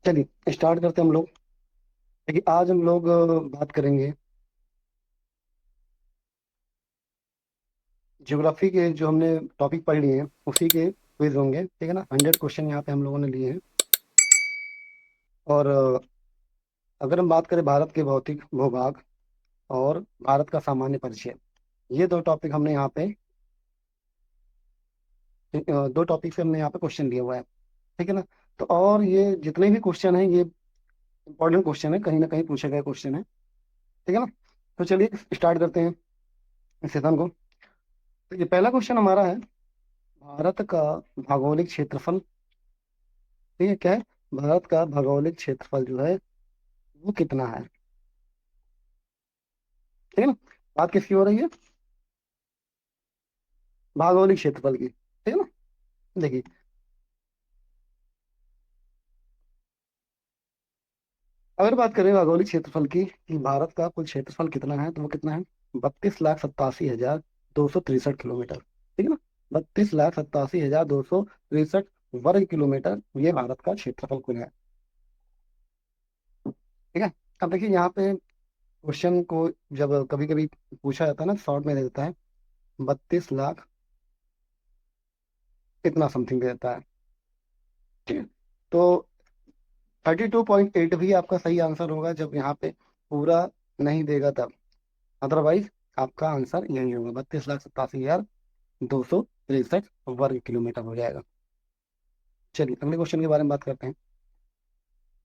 चलिए स्टार्ट करते हैं हम लोग। देखिए आज हम लोग बात करेंगे ज्योग्राफी के जो हमने टॉपिक पढ़ लिए हैं उसी के क्विज होंगे, ठीक है ना। 100 क्वेश्चन यहाँ पे हम लोगों ने लिए हैं। और अगर हम बात करें भारत के भौतिक भूभाग और भारत का सामान्य परिचय, ये दो टॉपिक हमने यहाँ पे दो टॉपिक से हमने यहाँ पे क्वेश्चन लिया हुआ है, ठीक है ना। तो और ये जितने भी क्वेश्चन हैं ये इंपॉर्टेंट क्वेश्चन है, कहीं ना कहीं पूछे गए क्वेश्चन है, ठीक है ना। तो चलिए स्टार्ट करते हैं इस सेशन को। तो ये पहला क्वेश्चन हमारा है, भारत का भौगोलिक क्षेत्रफल। ठीक है, क्या है? भारत का भौगोलिक क्षेत्रफल जो है वो कितना है? ठीक है ना। बात किसकी हो रही है? भौगोलिक क्षेत्रफल की, ठीक है ना। देखिए, अगर बात करें भौगोलिक क्षेत्रफल की कि भारत का कुल क्षेत्रफल कितना है, तो वो कितना है? 32,87,263 किलोमीटर, ठीक है ना। 32,87,263 वर्ग किलोमीटर ये भारत का क्षेत्रफल कुल है, ठीक है। अब देखिए यहाँ पे क्वेश्चन को जब कभी कभी पूछा जाता है ना, शॉर्ट में दे देता है 32 लाख इतना समथिंग दे देता है, ठीक है। तो 32.8 भी आपका सही आंसर होगा जब यहाँ पे पूरा नहीं देगा तब। अदरवाइज आपका आंसर यही होगा, 32,87,263 वर्ग किलोमीटर हो जाएगा। चलिए अगले क्वेश्चन के बारे में बात करते हैं।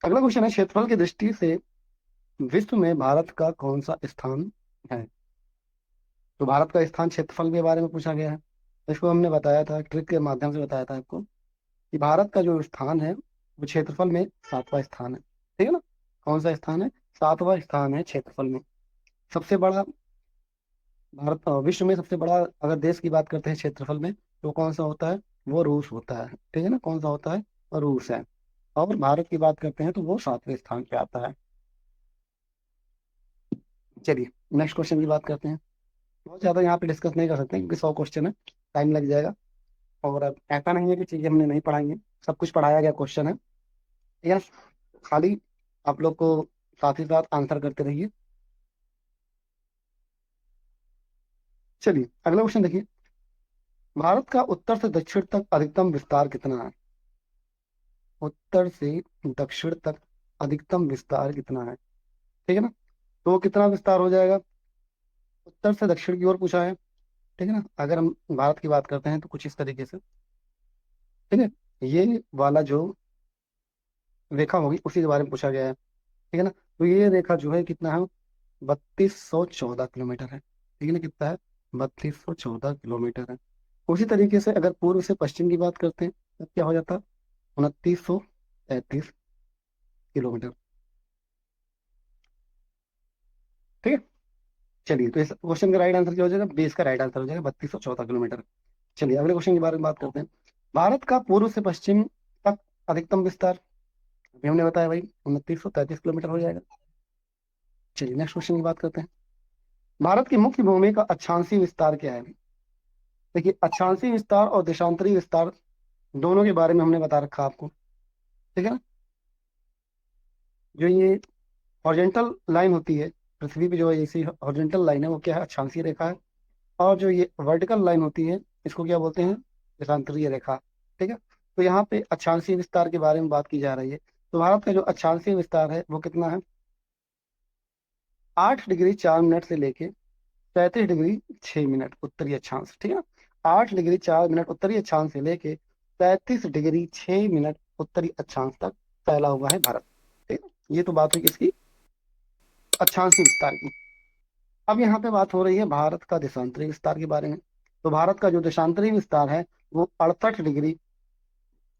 अगला क्वेश्चन है, क्षेत्रफल की दृष्टि से विश्व में भारत का कौन सा स्थान है? तो भारत का स्थान क्षेत्रफल के बारे में पूछा गया है। इसको हमने बताया था, ट्रिक के माध्यम से बताया था आपको कि भारत का जो स्थान है वो क्षेत्रफल में सातवां स्थान है, ठीक है ना। कौन सा स्थान है? सातवां स्थान है क्षेत्रफल में। सबसे बड़ा भारत विश्व में सबसे बड़ा अगर देश की बात करते हैं क्षेत्रफल में, तो कौन सा होता है? वो रूस होता है, ठीक है ना। कौन सा होता है? वो रूस है। और भारत की बात करते हैं तो वो सातवें स्थान पे आता है। चलिए नेक्स्ट क्वेश्चन की बात करते हैं। बहुत ज्यादा यहाँ पे डिस्कस नहीं कर सकते क्योंकि 100 क्वेश्चन है, टाइम लग जाएगा। और अब ऐसा नहीं है कि चीजें हमने नहीं पढ़ाई हैं, सब कुछ पढ़ाया गया क्वेश्चन है, ठीक है ना। खाली आप लोग को साथ ही साथ आंसर करते रहिए। चलिए अगला क्वेश्चन देखिए, भारत का उत्तर से दक्षिण तक अधिकतम विस्तार कितना है? उत्तर से दक्षिण तक अधिकतम विस्तार कितना है, ठीक है ना। तो वो कितना विस्तार हो जाएगा? उत्तर से दक्षिण की ओर पूछा है, ठीक है ना। अगर हम भारत की बात करते हैं तो कुछ इस तरीके से, ठीक है। ये वाला जो रेखा होगी उसी के बारे में पूछा गया है, ठीक है ना। तो ये रेखा जो है कितना है? 3214 किलोमीटर है, ठीक है ना। कितना है? 3214 किलोमीटर है। उसी तरीके से अगर पूर्व से पश्चिम की बात करते हैं तब क्या हो जाता? 2933 किलोमीटर, ठीक है। चलिए तो इस क्वेश्चन का राइट आंसर क्या हो जाएगा? 20 का राइट आंसर हो जाएगा 3214 किलोमीटर। चलिए अगले क्वेश्चन के बारे में बात करते हैं। भारत का पूर्व से पश्चिम तक अधिकतम विस्तार, अभी हमने बताया भाई 2933 किलोमीटर हो जाएगा। चलिए नेक्स्ट क्वेश्चन की बात करते हैं। भारत की मुख्य भूमि का अक्षांशीय विस्तार क्या है? देखिए अक्षांशीय विस्तार और देशांतरी विस्तार दोनों के बारे में हमने बता रखा आपको, ठीक है ना। जो ये हॉरिजॉन्टल लाइन होती है पृथ्वी पे, जो ऐसी हॉरिजॉन्टल लाइन है वो क्या है? अक्षांशीय रेखा है। और जो ये वर्टिकल लाइन होती है इसको क्या बोलते हैं? देशांतरीय रेखा, ठीक है। तो यहाँ पे अक्षांशीय विस्तार के बारे में बात की जा रही है। तो भारत का जो अक्षांशीय विस्तार है वो कितना है? 8 डिग्री 4 मिनट से लेके 35 डिग्री 6 मिनट उत्तरी अक्षांश, ठीक है ना। 8 डिग्री 4 मिनट उत्तरी अक्षांश से लेके 35 डिग्री 6 मिनट उत्तरी अक्षांश तक फैला हुआ है भारत, ठीक है। ये तो बात हुई किसकी? अक्षांशीय विस्तार की। अब यहाँ पे बात हो रही है भारत का देशांतरी विस्तार के बारे में। तो भारत का जो देशांतरी विस्तार है वो 68 डिग्री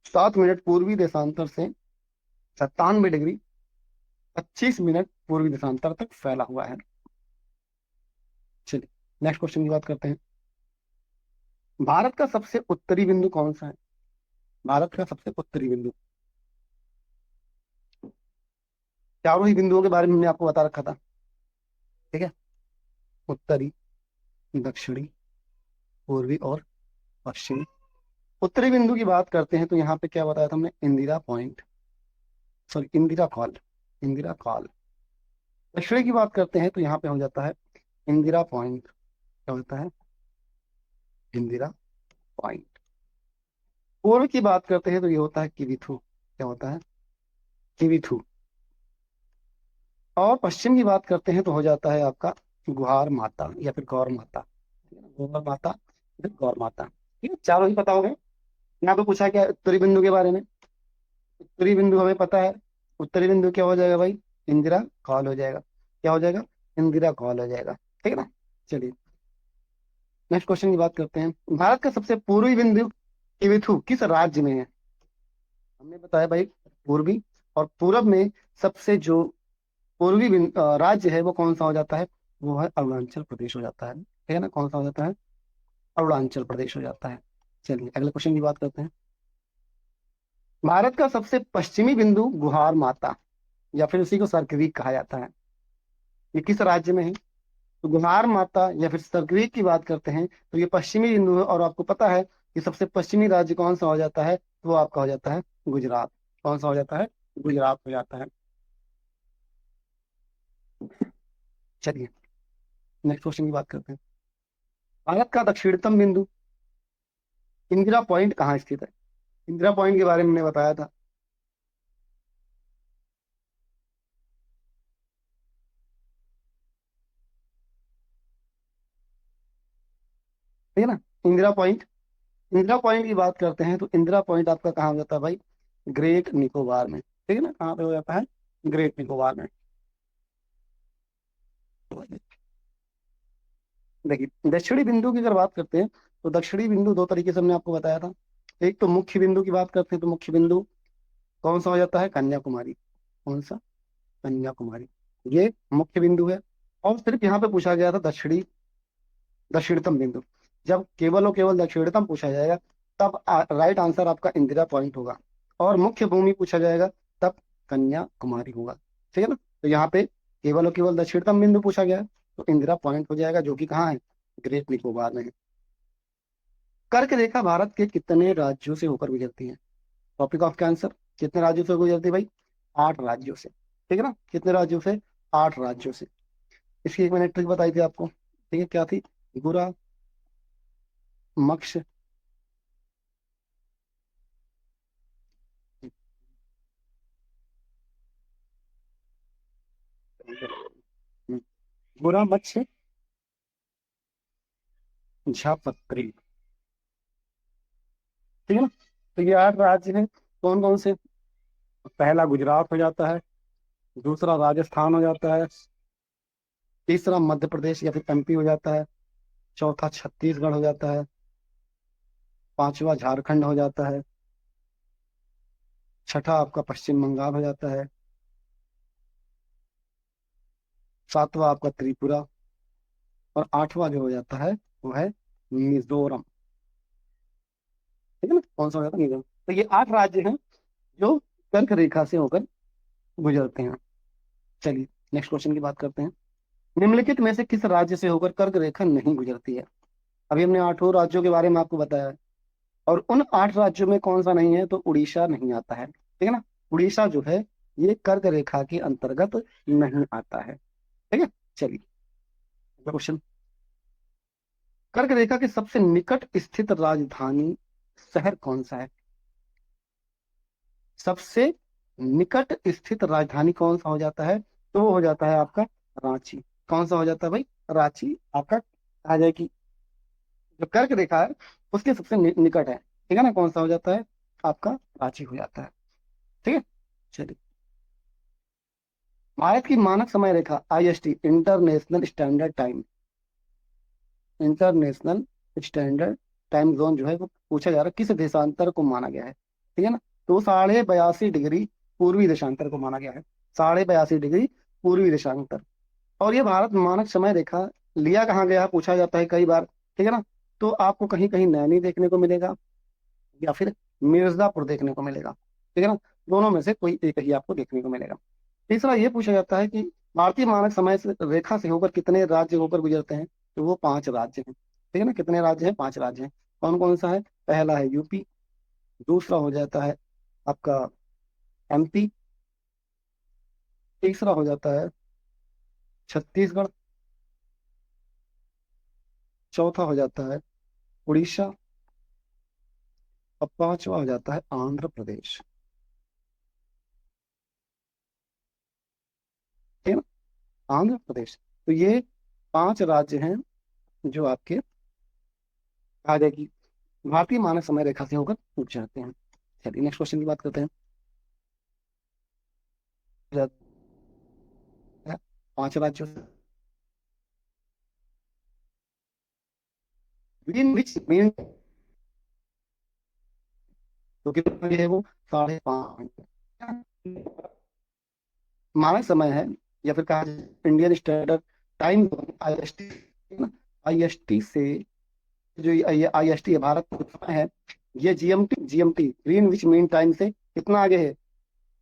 7 मिनट पूर्वी देशांतर से 97 डिग्री 25 मिनट पूर्वी देशांतर तक फैला हुआ है। चलिए नेक्स्ट क्वेश्चन की बात करते हैं। भारत का सबसे उत्तरी बिंदु कौन सा है? भारत का सबसे उत्तरी बिंदु, चारों ही बिंदुओं के बारे में हमने आपको बता रखा था, ठीक है। उत्तरी, दक्षिणी, पूर्वी और पश्चिमी। उत्तरी बिंदु की बात करते हैं तो यहाँ पे क्या बताया था हमने? Indira point, sorry, Indira call, Indira call. दक्षिण की बात करते हैं तो यहाँ पे हो जाता है इंदिरा पॉइंट। क्या होता है? इंदिरा पॉइंट। पूर्व की बात करते हैं तो ये होता है किविथु। क्या होता है? किविथु। और पश्चिम की बात करते हैं तो हो जाता है आपका गुहार माता या फिर गौर माता। ठीक है ना? गौर माता, फिर गौर माता। ठीक है, चारों ही पता हो गए। यहाँ पे पूछा क्या उत्तरी बिंदु के बारे में? उत्तरी बिंदु हमें पता है। उत्तरी बिंदु क्या हो जाएगा भाई? इंदिरा कॉल हो जाएगा। क्या हो जाएगा? इंदिरा कॉल हो जाएगा। ठीक है ना? चलिए, नेक्स्ट क्वेश्चन की बात करते हैं। भारत का सबसे पूर्वी बिंदु किविथु किस राज्य में है? हमने बताया भाई पूर्वी। और पूरब में सबसे जो पूर्वी राज्य है वो कौन सा हो जाता है? वो है अरुणाचल प्रदेश हो जाता है। ठीक है ना? कौन सा हो जाता है? अरुणाचल प्रदेश हो जाता है। चलिए अगले क्वेश्चन की बात करते हैं। भारत का सबसे पश्चिमी बिंदु गुहार माता या फिर उसी को सर्कविक कहा जाता है, ये किस राज्य में है? तो गुहार माता या फिर सर्कविक की बात करते हैं तो ये पश्चिमी बिंदु है। और आपको पता है कि सबसे पश्चिमी राज्य कौन सा हो जाता है? तो वो आपका हो जाता है गुजरात। कौन सा हो जाता है? गुजरात हो जाता है। चलिए नेक्स्ट क्वेश्चन की बात करते हैं। भारत का दक्षिणतम बिंदु इंदिरा पॉइंट कहाँ स्थित है? इंदिरा पॉइंट के बारे में मैंने बताया था। ठीक है ना? इंदिरा पॉइंट। इंदिरा पॉइंट की बात करते हैं तो इंदिरा पॉइंट आपका कहाँ हो जाता है भाई? ग्रेट निकोबार में। ठीक है ना? कहाँ पे हो जाता है? ग्रेट निकोबार में। देखिए दक्षिणी बिंदु की अगर बात करते हैं तो दक्षिणी बिंदु दो तरीके से हमने आपको बताया था। एक तो मुख्य बिंदु की बात करते हैं तो मुख्य बिंदु कौन सा हो जाता है? कन्याकुमारी। कौन सा? कन्याकुमारी। ये मुख्य बिंदु है। और सिर्फ यहाँ पे पूछा गया था दक्षिणी दक्षिणतम बिंदु। जब केवल और केवल दक्षिणतम पूछा जाएगा तब राइट आंसर आपका इंदिरा पॉइंट होगा। और मुख्य भूमि पूछा जाएगा तब कन्याकुमारी होगा। ठीक है ना? तो यहाँ पे केवल और केवल दक्षिणतम बिंदु पूछा गया है तो इंदिरा पॉइंट हो जाएगा, जो कि कहाँ है? ग्रेट निकोबार में है। कर्क रेखा भारत के कितने राज्यों से होकर गुजरती है? Topic of cancer. कितने राज्यों से गुजरती है भाई? 8 राज्यों से। ठीक है ना? कितने राज्यों से? 8 राज्यों से। इसकी एक मैंने ट्रिक बताई थी आपको। ठीक है, क्या थी? गुरा, मक्ष, बुरा, मत्स्य, झापत्री। ठीक है ना? तो ये 8 राज्य हैं। कौन कौन से? पहला गुजरात हो जाता है, दूसरा राजस्थान हो जाता है, तीसरा मध्य प्रदेश या फिर एमपी हो जाता है, चौथा छत्तीसगढ़ हो जाता है, पांचवा झारखंड हो जाता है, छठा आपका पश्चिम बंगाल हो जाता है, सातवां आपका त्रिपुरा, और आठवां जो हो जाता है वो है मिजोरम। ठीक है ना? कौन सा हो जाता है? मिजोरम। तो ये 8 राज्य हैं जो कर्क रेखा से होकर गुजरते हैं। चलिए नेक्स्ट क्वेश्चन की बात करते हैं। निम्नलिखित में से किस राज्य से होकर कर्क रेखा नहीं गुजरती है? अभी हमने 8 राज्यों के बारे में आपको बताया है। और उन 8 राज्यों में कौन सा नहीं है? तो उड़ीसा नहीं आता है। ठीक है ना? उड़ीसा जो है ये कर्क रेखा के अंतर्गत नहीं आता है। ठीक है। चलिए क्वेश्चन। कर्क रेखा के सबसे निकट स्थित राजधानी शहर कौन सा है? सबसे निकट स्थित राजधानी कौन सा हो जाता है? तो वो हो जाता है आपका रांची। कौन सा हो जाता है भाई? रांची आपका आ जाए कि जो कर्क रेखा है उसके सबसे निकट है। ठीक है ना? कौन सा हो जाता है? आपका रांची हो जाता है। ठीक है। चलिए, भारत की मानक समय रेखा IST, international standard time, international standard time zone जो है वो पूछा जा रहा है किस देशांतर को माना गया है? ठीक है ना? तो 82.82 डिग्री पूर्वी देशांतर को माना गया है। 82.82 डिग्री पूर्वी देशांतर। और ये भारत मानक समय रेखा लिया कहाँ गया है पूछा जाता है कई बार। ठीक है ना? तो आपको कहीं कहीं नैनी देखने को मिलेगा या फिर मिर्जापुर देखने को मिलेगा। ठीक है ना? दोनों में से कोई एक ही आपको देखने को मिलेगा। तीसरा ये पूछा जाता है कि भारतीय मानक समय से रेखा से होकर कितने राज्य होकर गुजरते हैं? तो वो 5 राज्य हैं। ठीक है ना? कितने राज्य हैं? 5 राज्य हैं। कौन कौन सा है? पहला है यूपी, दूसरा हो जाता है आपका एमपी, तीसरा हो जाता है छत्तीसगढ़, चौथा हो जाता है उड़ीसा, और पांचवा हो जाता है आंध्र प्रदेश। ठीक है ना, आंध्र प्रदेश। तो ये पांच राज्य हैं जो आपके आगे की भारतीय मानक समय रेखा से होकर पूछ जाते हैं। चलिए नेक्स्ट क्वेश्चन की बात करते हैं। जाता है पांच राज्यों से, विद विच मीन, तो कितना है वो, 5:30 मानक समय है, या फिर कहा जाए इंडियन स्टैंडर्ड टाइम, आईएसटी ना, आईएसटी से, जो ये आईएसटी है भारत का समय है, ये जीएमटी ग्रीनविच मीन टाइम से कितना आगे है,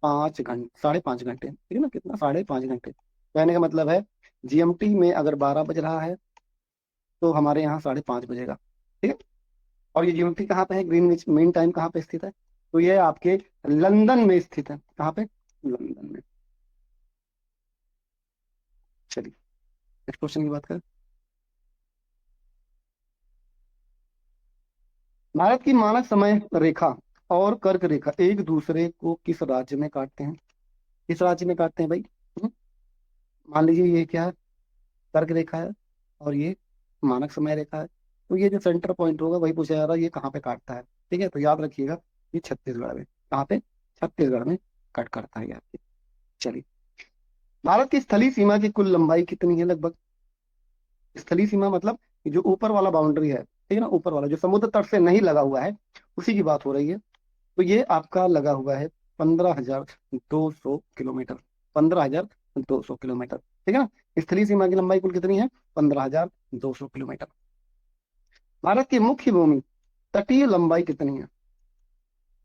5 घंटे, 5:30 घंटे। ठीक है ना, कितना, 5:30 घंटे। कहने का मतलब है जीएमटी में अगर 12 बज रहा है तो हमारे यहाँ 5:30 बजेगा। ठीक है। और ये जीएमटी कहाँ पे है, ग्रीनविच मीन टाइम कहाँ पे स्थित है, तो ये आपके लंदन में स्थित है। कहाँ पे, लंदन में। चलिए नेक्स्ट क्वेश्चन की बात करें। भारत की मानक समय रेखा और कर्क रेखा एक दूसरे को किस राज्य में काटते हैं, किस राज्य में काटते हैं भाई। हम्म, मान लीजिए ये क्या है, कर्क रेखा है, और ये मानक समय रेखा है। तो ये जो सेंटर पॉइंट होगा वही पूछा जा रहा है, ये कहाँ पे काटता है। ठीक है, तो याद रखिएगा, ये छत्तीसगढ़ में। कहाँ पे, छत्तीसगढ़ में कट करता है ये आपके। चलिए, भारत की स्थलीय सीमा की कुल लंबाई कितनी है लगभग। स्थलीय सीमा मतलब कि जो ऊपर वाला बाउंड्री है, ठीक है ना, ऊपर वाला जो समुद्र तट से नहीं लगा हुआ है, उसी की बात हो रही है। तो ये आपका लगा हुआ है 15,200 किलोमीटर, 15,200 किलोमीटर। ठीक है ना, स्थलीय सीमा की लंबाई कुल कितनी है, 15,200 किलोमीटर। भारत की मुख्य भूमि तटीय लंबाई कितनी है,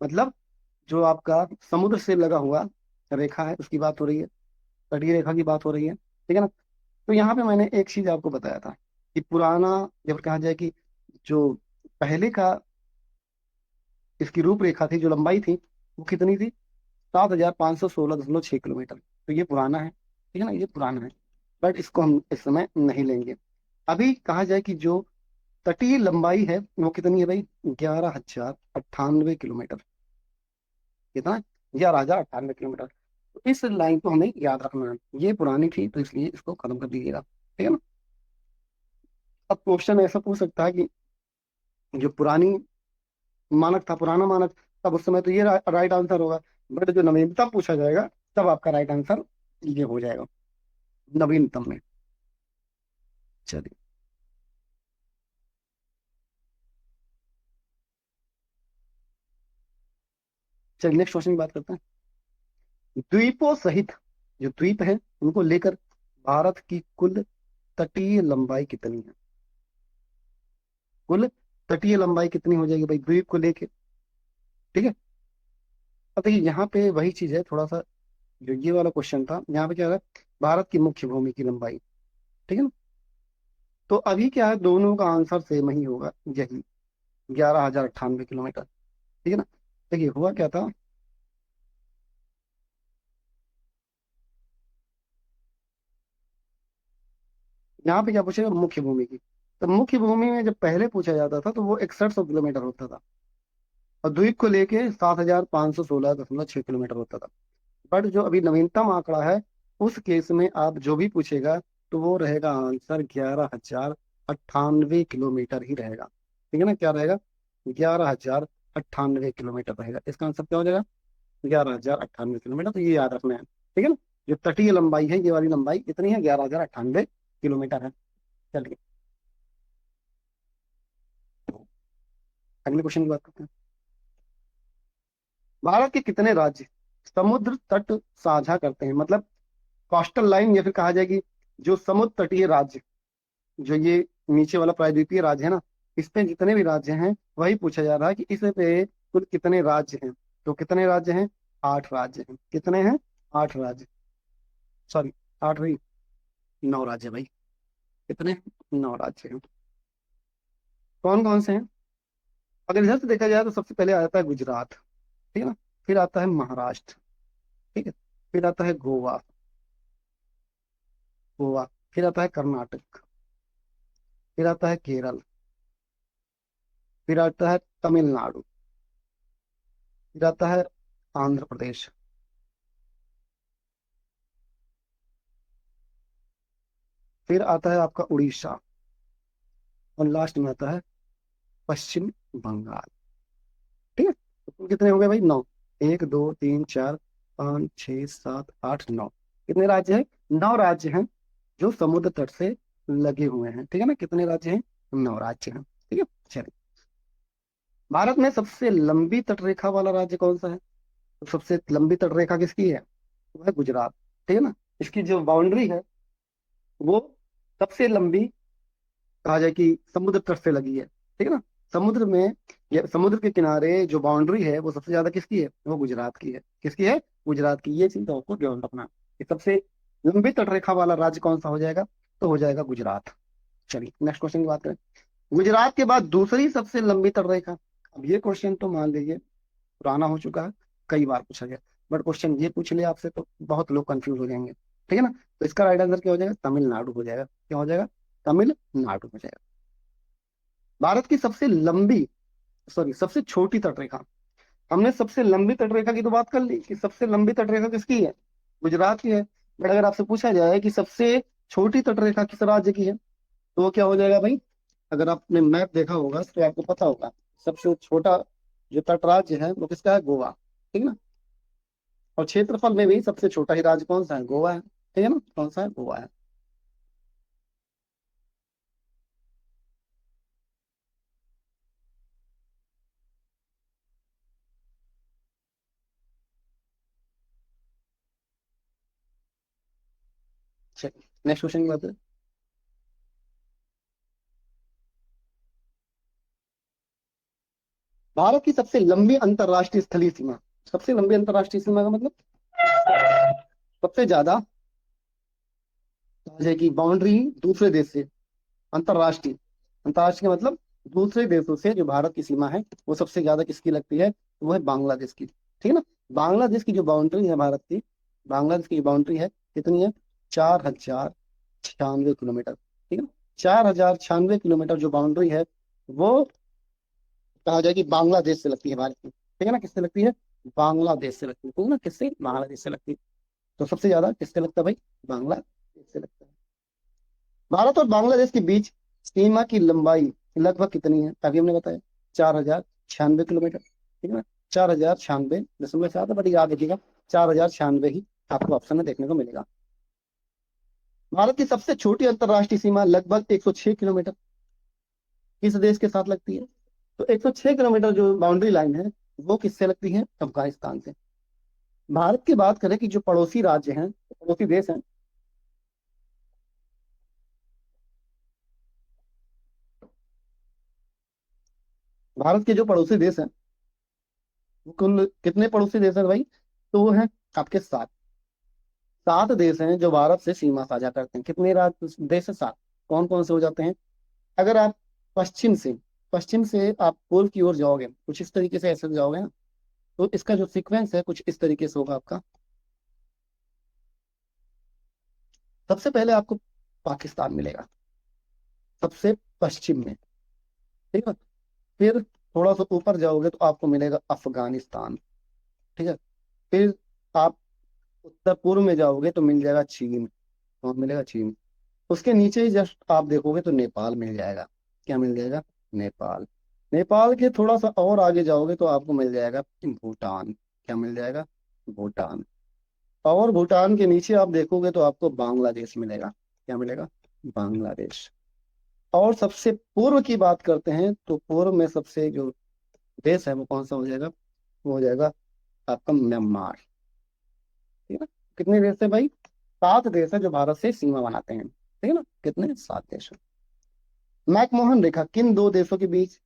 मतलब जो आपका समुद्र से लगा हुआ रेखा है उसकी बात हो रही है, तटीय रेखा की बात हो रही है। ठीक है ना। तो यहाँ पे मैंने एक चीज आपको बताया था कि पुराना, जब कहा जाए कि जो पहले का इसकी रूपरेखा थी, जो लंबाई थी, वो कितनी थी, 7,516.6 किलोमीटर। तो ये पुराना है, ठीक है ना, ये पुराना है, बट इसको हम इस समय नहीं लेंगे। अभी कहा जाए कि जो तटीय लंबाई है वो कितनी है भाई, 11,098 किलोमीटर। कितना, 11,098 किलोमीटर। तो इस लाइन को हमें याद रखना है, ये पुरानी थी तो इसलिए इसको खत्म कर दीजिएगा। ठीक है ना। अब क्वेश्चन ऐसा पूछ सकता है कि जो पुरानी मानक था, पुराना मानक, तब उस समय तो ये राइट आंसर होगा, बट जो नवीनतम पूछा जाएगा तब आपका राइट आंसर ये हो जाएगा, नवीनतम में। चलिए, चलिए नेक्स्ट क्वेश्चन की बात करते हैं। द्वीपों सहित जो द्वीप है उनको लेकर भारत की कुल तटीय लंबाई कितनी है, कुल तटीय लंबाई कितनी हो जाएगी भाई द्वीप को लेके। ठीक है। अब देखिए यहाँ पे वही चीज है, थोड़ा सा जो ये वाला क्वेश्चन था, यहाँ पे क्या है, भारत की मुख्य भूमि की लंबाई। ठीक है ना। तो अभी क्या है, दोनों का आंसर सेम ही होगा, यही 11,098 किलोमीटर। ठीक है ना। देखिए हुआ क्या था, यहाँ पे क्या पूछेगा, मुख्य भूमि की। तो मुख्य भूमि में जब पहले पूछा जाता था तो वो 6100 किलोमीटर होता था, और द्वीप को लेके 7,516.6 किलोमीटर होता था। बट जो अभी नवीनतम आंकड़ा है, उस केस में आप जो भी पूछेगा तो वो रहेगा आंसर 11,098 किलोमीटर ही रहेगा। ठीक है ना, क्या रहेगा, 11,098 किलोमीटर रहेगा। इसका आंसर क्या हो जाएगा, 11,098 किलोमीटर। तो ये याद रखना है। ठीक है ना, जो तटीय लंबाई है, ये वाली लंबाई कितनी है, 11,098 किलोमीटर है। चलिए अगले क्वेश्चन की बात करते हैं। भारत के कितने राज्य समुद्र तट साझा करते हैं, मतलब कोस्टल लाइन, या फिर कहा जाए कि जो समुद्र तटीय राज्य, जो ये नीचे वाला प्रायद्वीपीय राज्य है ना, इस पे जितने भी राज्य हैं वही पूछा जा रहा है कि इस पे कुल कितने राज्य हैं। तो कितने राज्य हैं, 8 राज्य हैं। कितने हैं, 8 राज्य, सॉरी, 8 नहीं, 9 राज्य भाई। कितने, 9 राज्य हैं। कौन कौन से हैं, अगर इधर से देखा जाए तो सबसे पहले आता है गुजरात, ठीक है ना, फिर आता है महाराष्ट्र, ठीक है, फिर आता है गोवा, गोवा। फिर आता है कर्नाटक। फिर आता है केरल। फिर आता है तमिलनाडु। फिर आता है आंध्र प्रदेश। फिर आता है आपका उड़ीसा। और लास्ट में आता है पश्चिम बंगाल। ठीक है, तो कुल कितने हो गए भाई? 9। 1 2 3 4 5 6 7 8 9। कितने राज्य हैं? 9 राज्य हैं जो समुद्र तट से लगे हुए हैं। ठीक है ना, कितने राज्य हैं? 9 राज्य हैं। ठीक है, चलिए। भारत में सबसे लंबी तटरेखा वाला राज्य कौन सा है? तो सबसे लंबी तटरेखा किसकी है? वो है गुजरात। ठीक है ना, इसकी जो बाउंड्री है वो सबसे लंबी कहा जाए कि समुद्र तट से लगी है। ठीक है ना, समुद्र में, ये समुद्र के किनारे जो बाउंड्री है वो सबसे ज्यादा किसकी है? वो गुजरात की है। किसकी है? गुजरात की। ये चीज आपको ध्यान रखना कि सबसे लंबी तटरेखा वाला राज्य कौन सा हो जाएगा? तो हो जाएगा गुजरात। चलिए नेक्स्ट क्वेश्चन की बात करें। गुजरात के बाद दूसरी सबसे लंबी तटरेखा। अब ये क्वेश्चन तो मान लीजिए पुराना हो चुका है, कई बार पूछा गया, बट क्वेश्चन ये पूछ लिया आपसे तो बहुत लोग कंफ्यूज हो जाएंगे। ठीक है ना, तो इसका राइट आंसर क्या हो जाएगा? तमिलनाडु हो जाएगा। क्या हो जाएगा? तमिलनाडु हो जाएगा। भारत की सबसे लंबी, सॉरी सबसे छोटी तटरेखा। हमने सबसे लंबी तटरेखा की तो बात कर ली कि सबसे लंबी तटरेखा किसकी है? गुजरात की है। बट अगर आपसे पूछा जाए कि सबसे छोटी तटरेखा किस राज्य की है, तो वो क्या हो जाएगा भाई? अगर आपने मैप देखा होगा तो आपको पता होगा सबसे छोटा जो तट राज्य है वो किसका है? गोवा। ठीक ना, और क्षेत्रफल में भी सबसे छोटा ही राज्य कौन सा है? गोवा है। ठीक है ना, कौन सा है? गोवा है। चलिए नेक्स्ट क्वेश्चन की बात है। भारत की सबसे लंबी अंतरराष्ट्रीय स्थलीय सीमा। सबसे लंबी अंतरराष्ट्रीय सीमा का मतलब सबसे ज्यादा कहा जाए कि बाउंड्री दूसरे देश से। अंतरराष्ट्रीय, अंतरराष्ट्रीय का मतलब दूसरे देशों से जो भारत की सीमा है वो सबसे ज्यादा किसकी लगती है? वो है बांग्लादेश की। ठीक है ना, बांग्लादेश की जो बाउंड्री है भारत की, बांग्लादेश की बाउंड्री है कितनी है? 4096 किलोमीटर। ठीक है ना, 4096 किलोमीटर जो बाउंड्री है वो कहा जाए कि बांग्लादेश से लगती है भारत की। ठीक है ना, किससे लगती है? बांग्लादेश से लगती है। ठीक है ना, किससे? बांग्लादेश से लगती है। तो सबसे ज्यादा किससे लगता है भाई? बांग्लादेश से लगता है। भारत और बांग्लादेश के बीच सीमा की लंबाई लगभग कितनी है? अभी हमने बताया 4096 किलोमीटर। ठीक है ना, 4096.7 है, बट याद रखिएगा 4096 ही आपको ऑप्शन में देखने को मिलेगा। भारत की सबसे छोटी अंतरराष्ट्रीय सीमा लगभग 106 किलोमीटर किस देश के साथ लगती है? तो 106 किलोमीटर जो बाउंड्री लाइन है वो किससे लगती है? अफगानिस्तान से। भारत की बात करें कि जो पड़ोसी राज्य हैं, पड़ोसी देश हैं, भारत के जो पड़ोसी देश हैं वो कुल कितने पड़ोसी देश हैं भाई? तो वो है आपके 7। 7 देश हैं जो भारत से सीमा साझा करते हैं। कितने राज्य देश है? 7। कौन कौन से हो जाते हैं? अगर आप पश्चिम से, पश्चिम से आप पूर्व की ओर जाओगे कुछ इस तरीके से, ऐसे जाओगे ना, तो इसका जो सीक्वेंस है कुछ इस तरीके से होगा आपका। सबसे पहले आपको पाकिस्तान मिलेगा, सबसे पश्चिम में। ठीक है, फिर थोड़ा सा ऊपर जाओगे तो आपको मिलेगा अफगानिस्तान। ठीक है, फिर आप उत्तर पूर्व में जाओगे तो मिल जाएगा चीन। कौन मिलेगा? चीन। उसके नीचे ही जस्ट आप देखोगे तो नेपाल मिल जाएगा। क्या मिल जाएगा? नेपाल। नेपाल के थोड़ा सा और आगे जाओगे तो आपको मिल जाएगा भूटान। क्या मिल जाएगा? भूटान। और भूटान के नीचे आप देखोगे तो आपको बांग्लादेश मिलेगा। क्या मिलेगा? बांग्लादेश। और सबसे पूर्व की बात करते हैं तो पूर्व में सबसे जो देश है वो कौन सा हो जाएगा? वो हो जाएगा आपका म्यांमार। ठीक है ना, कितने देश है भाई? 7 देश है जो भारत से सीमा बनाते हैं। ठीक है ना, कितने? 7 देश। मैकमोहन रेखा किन 2 देशों के बीच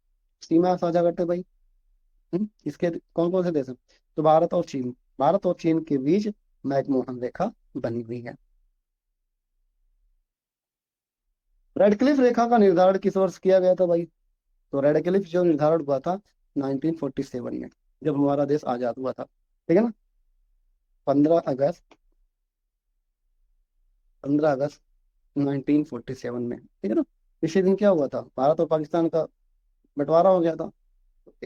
सीमा साझा करते हैं भाई? इसके कौन कौन से देश हैं? तो भारत और चीन। भारत और चीन के बीच मैकमोहन रेखा बनी हुई है। रेडक्लिफ रेखा का निर्धारण किस वर्ष किया गया था भाई? तो रेडक्लिफ जो निर्धारण हुआ था 1947 में, जब हमारा देश आजाद हुआ था। ठीक है ना, 15 अगस्त, 15 अगस्त 1947 में, ठीक है ना। इसी दिन क्या हुआ था, भारत और पाकिस्तान का बंटवारा हो गया था।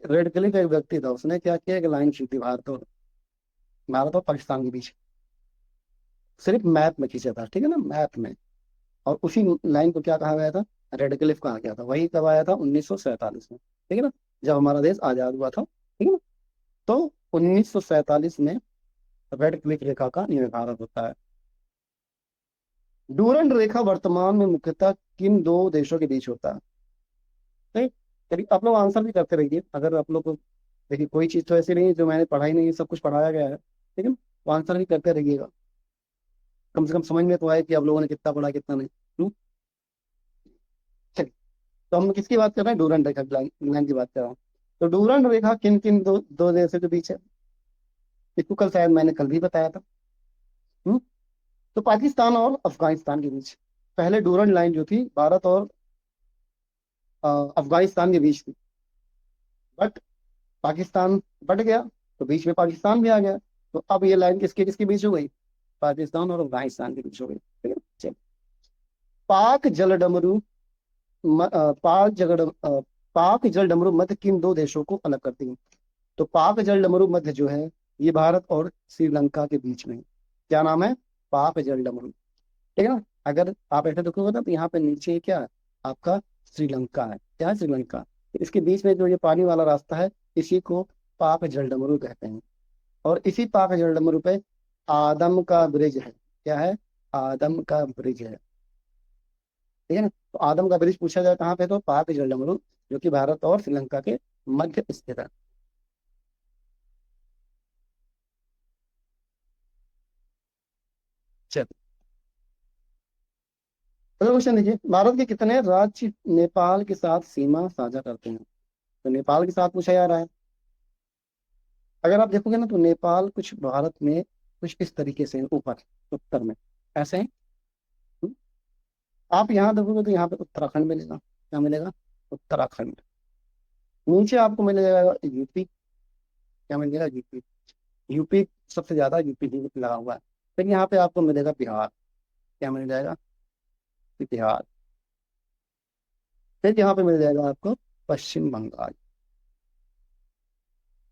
रेड क्लिफ एक व्यक्ति था, उसने क्या किया, एक लाइन खींची भारत और पाकिस्तान के बीच, सिर्फ मैप में खींचा था, ठीक है ना, मैप में। और उसी लाइन को क्या कहा गया था, रेड क्लिफ कहा गया था। वही कब आया था, 1947 में, ठीक है ना, जब हमारा देश आजाद हुआ था, ठीक है ना। तो 1947 में रेड क्लिफ रेखा का निर्धारण होता है। डूरंड रेखा वर्तमान में मुख्यतः किन दो देशों के बीच होता है, ठीक। चलिए आप लोग आंसर भी करते रहिए, अगर आप लोग को, देखिए कोई चीज तो ऐसी नहीं है जो मैंने पढ़ाई नहीं है, सब कुछ पढ़ाया गया है, ठीक है, तो आंसर भी करते रहिएगा, कम से कम समझ में तो आए कि आप लोगों ने कितना पढ़ा कितना नहीं। चलिए, तो हम किसकी बात कर रहे हैं, डूरंड रेखा लाइन की बात कर रहा हूँ। तो डूरंड रेखा किन किन दो दो देशों के बीच है, इसको कल शायद मैंने कल भी बताया था। हम्म, तो पाकिस्तान और अफगानिस्तान के बीच पहले डूरंड लाइन जो थी भारत और अफगानिस्तान के बीच थी। बट पाकिस्तान बट गया, तो बीच में पाकिस्तान भी आ गया। तो अब ये लाइन किसके किसके बीच हो गई, पाकिस्तान और अफगानिस्तान के बीच हो गई, ठीक है। चलिए, पाक जल डमरू म- अ, पाक जगड़ पाक जल डमरू मध्य किन दो देशों को अलग करती है। तो पाक जल डमरू मध्य जो है, ये भारत और श्रीलंका के बीच में है। क्या नाम है, पाक जल डमरू, ठीक है ना। अगर आप ऐसे देखोगे ना, तो यहाँ पे नीचे क्या है, आपका श्रीलंका है, क्या है, श्रीलंका। इसके बीच में जो ये पानी वाला रास्ता है, इसी को पाक जल डमरू कहते हैं। और इसी पाक जल डमरू पे आदम का ब्रिज है, क्या है, आदम का ब्रिज है, ठीक है ना। तो आदम का ब्रिज पूछा जाए कहाँ पे, तो पाक जल डमरू, जो कि भारत और श्रीलंका के मध्य स्थित है। चल, अगला क्वेश्चन देखिए, भारत के कितने राज्य नेपाल के साथ सीमा साझा करते हैं। तो नेपाल के साथ पूछा जा रहा है। अगर आप देखोगे ना, तो नेपाल कुछ भारत में कुछ इस तरीके से है, ऊपर उत्तर में ऐसे है। हम्म, आप यहाँ देखोगे तो यहाँ पे उत्तराखंड मिलेगा, क्या मिलेगा, उत्तराखंड। नीचे आपको मिल जाएगा यूपी, क्या मिल जाएगा, यूपी। यूपी सबसे ज्यादा यूपी ही लगा हुआ है। फिर यहाँ पे आपको मिलेगा बिहार, क्या मिल जाएगा, बिहार। फिर यहाँ पे मिल जाएगा आपको पश्चिम बंगाल,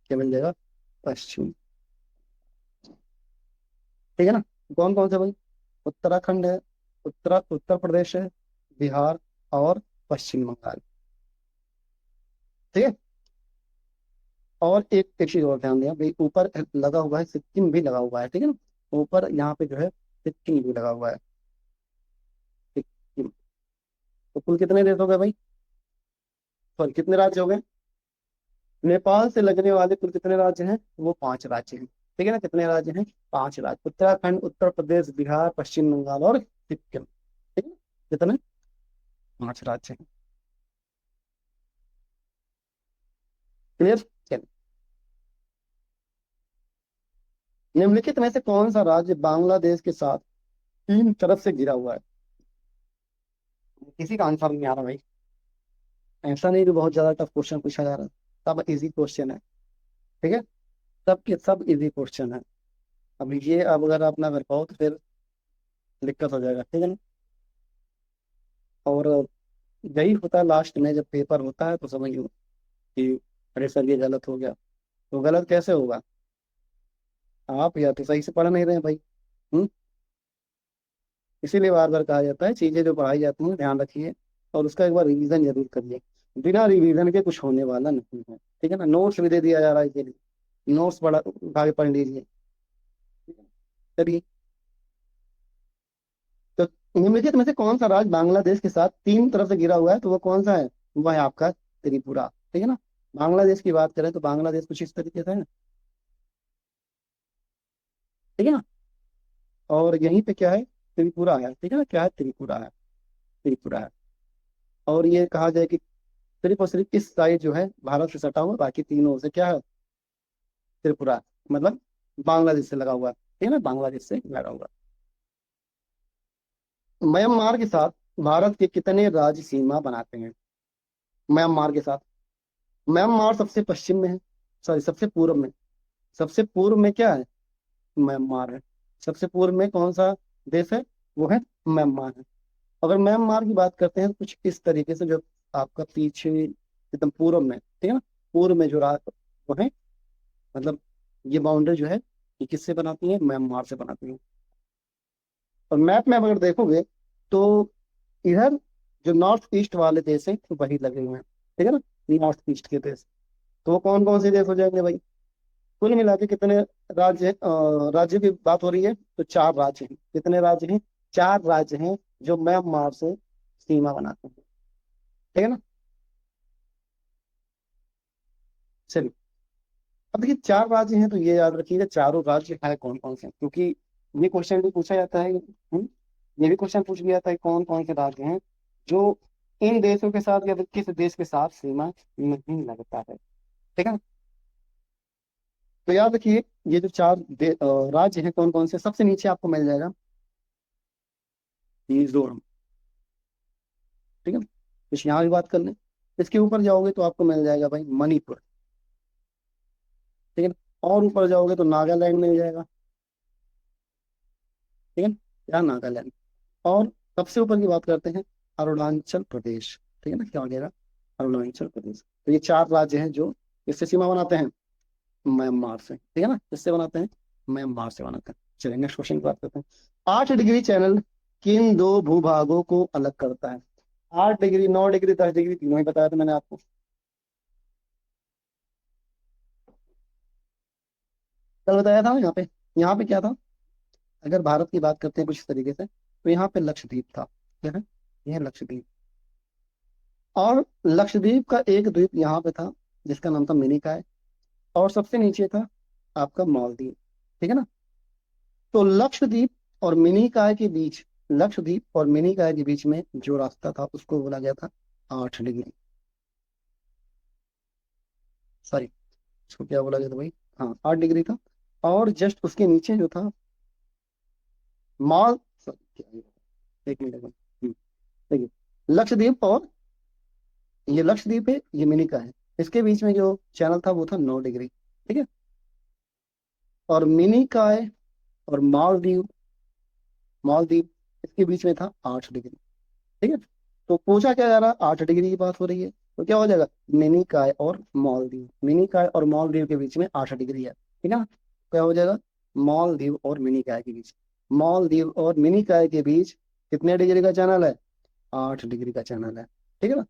क्या मिल जाएगा, पश्चिम, ठीक है ना। कौन कौन से भाई, उत्तराखंड है, उत्तर प्रदेश है, बिहार और पश्चिम बंगाल, ठीक है। और एक चीज और ध्यान दें भाई, ऊपर लगा हुआ है सिक्किम भी लगा हुआ है, ठीक है ना। ऊपर यहाँ पे जो है सिक्किम भी लगा हुआ है, सिक्किम। तो कुल कितने देश हो गए भाई, सॉरी कितने राज्य हो गए, नेपाल से लगने वाले कुल कितने राज्य हैं, वो 5 राज्य हैं, ठीक है ना। कितने राज्य हैं, 5 राज्य, उत्तराखंड, उत्तर प्रदेश, बिहार, पश्चिम बंगाल और सिक्किम, ठीक है ना? कितने, 5 राज्य हैं, क्लियर। चलिए, निम्नलिखित में से कौन सा राज्य बांग्लादेश के साथ 3 तरफ से घिरा हुआ है। किसी का आंसर नहीं आ रहा भाई, ऐसा नहीं कि बहुत ज्यादा टफ क्वेश्चन पूछा जा रहा है, सब इजी क्वेश्चन है, ठीक है, सब के सब इजी क्वेश्चन है। अब ये, अब अगर आप ना कर पाओ तो फिर दिक्कत हो जाएगा, ठीक है ना। और यही होता है लास्ट में जब पेपर होता है, तो समझ लो कि अरे सर ये गलत हो गया। तो गलत कैसे होगा, आप या तो सही से पढ़ नहीं रहे हैं भाई। हम्म, इसीलिए बार बार कहा जाता है, चीजें जो पढ़ाई जाती हैं ध्यान रखिए, और उसका एक बार रिवीजन जरूर करिए। बिना रिवीजन के कुछ होने वाला नहीं है, ठीक है ना। नोट्स भी दे दिया जा रहा है इसके लिए, नोट्स पढ़ा, उठा के पढ़ लीजिए, ठीक है? चलिए, तो निम्नलिखित में से कौन सा राज्य बांग्लादेश के साथ 3 तरफ से घिरा हुआ है, तो वो कौन सा है, वह है आपका त्रिपुरा, ठीक है ना। बांग्लादेश की बात करें तो बांग्लादेश कुछ इस तरीके से है, ठीक है ना। और यहीं पे क्या है, त्रिपुरा है, ठीक है ना, क्या है, त्रिपुरा है, त्रिपुरा है। और ये कहा जाए कि सिर्फ और सिर्फ इस साइड जो है भारत से सटा हुआ, बाकी तीनों से क्या है, त्रिपुरा, मतलब बांग्लादेश से लगा हुआ है, ठीक है ना, बांग्लादेश से लगा हुआ है। म्यांमार के साथ भारत के कितने राज्य सीमा बनाते हैं, म्यांमार के साथ। म्यांमार सबसे पश्चिम में है, सॉरी सबसे पूर्व में, सबसे पूर्व में क्या है, म्यांमार है। सबसे पूर्व में कौन सा देश है, वो है म्यांमार है। अगर म्यांमार की बात करते हैं तो कुछ इस तरीके से, जो आपका पीछे एकदम पूर्व में, ठीक है ना, पूर्व में जो रात वो है, मतलब ये बाउंड्री जो है ये किससे बनाती है, म्यांमार से बनाती है। और मैप में अगर देखोगे तो इधर जो नॉर्थ ईस्ट वाले देश हैं तो वही लगे हुए हैं, ठीक है ना, नॉर्थ ईस्ट के देश। तो वो कौन कौन से देश हो जाएंगे भाई? कुल मिला के कितने राज्य हैं? राज्य की बात हो रही है तो चार राज्य हैं। कितने राज्य हैं? चार राज्य हैं जो म्यांमार से सीमा बनाते हैं, ठीक है ना। चलिए, अब देखिए चार राज्य हैं तो ये याद रखिएगा चारों राज्य है कौन कौन से हैं, क्योंकि ये क्वेश्चन भी पूछा जाता है। ये भी क्वेश्चन पूछ लिया था कि कौन कौन से राज्य हैं जो इन देशों के साथ या फिर किस देश के साथ सीमा नहीं लगता है, ठीक है ना। तो याद रखिए ये जो राज्य हैं कौन कौन से, सबसे नीचे आपको मिल जाएगा मिजोरम, ठीक है ना। कुछ यहाँ भी बात कर लें, इसके ऊपर जाओगे तो आपको मिल जाएगा भाई मणिपुर, ठीक है ना। और ऊपर जाओगे तो नागालैंड मिल जाएगा, ठीक है ना, या नागालैंड। और सबसे ऊपर की बात करते हैं अरुणाचल प्रदेश, ठीक है ना, क्या हो जाएगा, अरुणाचल प्रदेश। तो ये चार राज्य हैं जो इससे सीमा बनाते हैं, म्यांमार से, ठीक है ना, किससे बनाते हैं, म्यांमार से बनाते हैं। चलिए नेक्स्ट क्वेश्चन की बात करते हैं। 8 डिग्री चैनल किन दो भूभागों को अलग करता है? 8 डिग्री, 9 डिग्री, 10 डिग्री, तीनों ही बताया था मैंने आपको। कल बताया था ना यहाँ पे। यहाँ पे क्या था, अगर भारत की बात करते हैं कुछ इस तरीके से, तो यहाँ पे लक्षद्वीप था, क्या है, यह लक्षद्वीप। और लक्षद्वीप का एक द्वीप यहाँ पे था जिसका नाम था मिनिकॉय, और सबसे नीचे था आपका मालदीव, ठीक है ना। तो लक्षद्वीप और मिनिकॉय के बीच, लक्षद्वीप और मिनिकॉय के बीच में जो रास्ता था उसको बोला गया था 8 डिग्री, सॉरी, उसको क्या बोला गया था भाई, हाँ 8 डिग्री था। और जस्ट उसके नीचे जो था माल, सॉरी क्या है? एक मिनट, एक मिनट। देखिए, लक्षद्वीप और ये लक्षद्वीप है, ये मिनिकॉय है, इसके बीच में जो चैनल था वो था 9 डिग्री, ठीक है। और मिनिकॉय और मालदीव, मालदीव इसके बीच में था 8 डिग्री, ठीक है। तो पूछा क्या जा रहा है, 8 डिग्री की बात हो रही है, तो क्या हो जाएगा, मिनिकॉय और मालदीव, मिनिकॉय और मालदीव के बीच में 8 डिग्री है, ठीक है ना। क्या हो जाएगा, मालदीव और मिनिकॉय के बीच, मालदीव और मिनिकॉय के बीच कितने डिग्री का चैनल है, 8 डिग्री का चैनल है, ठीक है ना।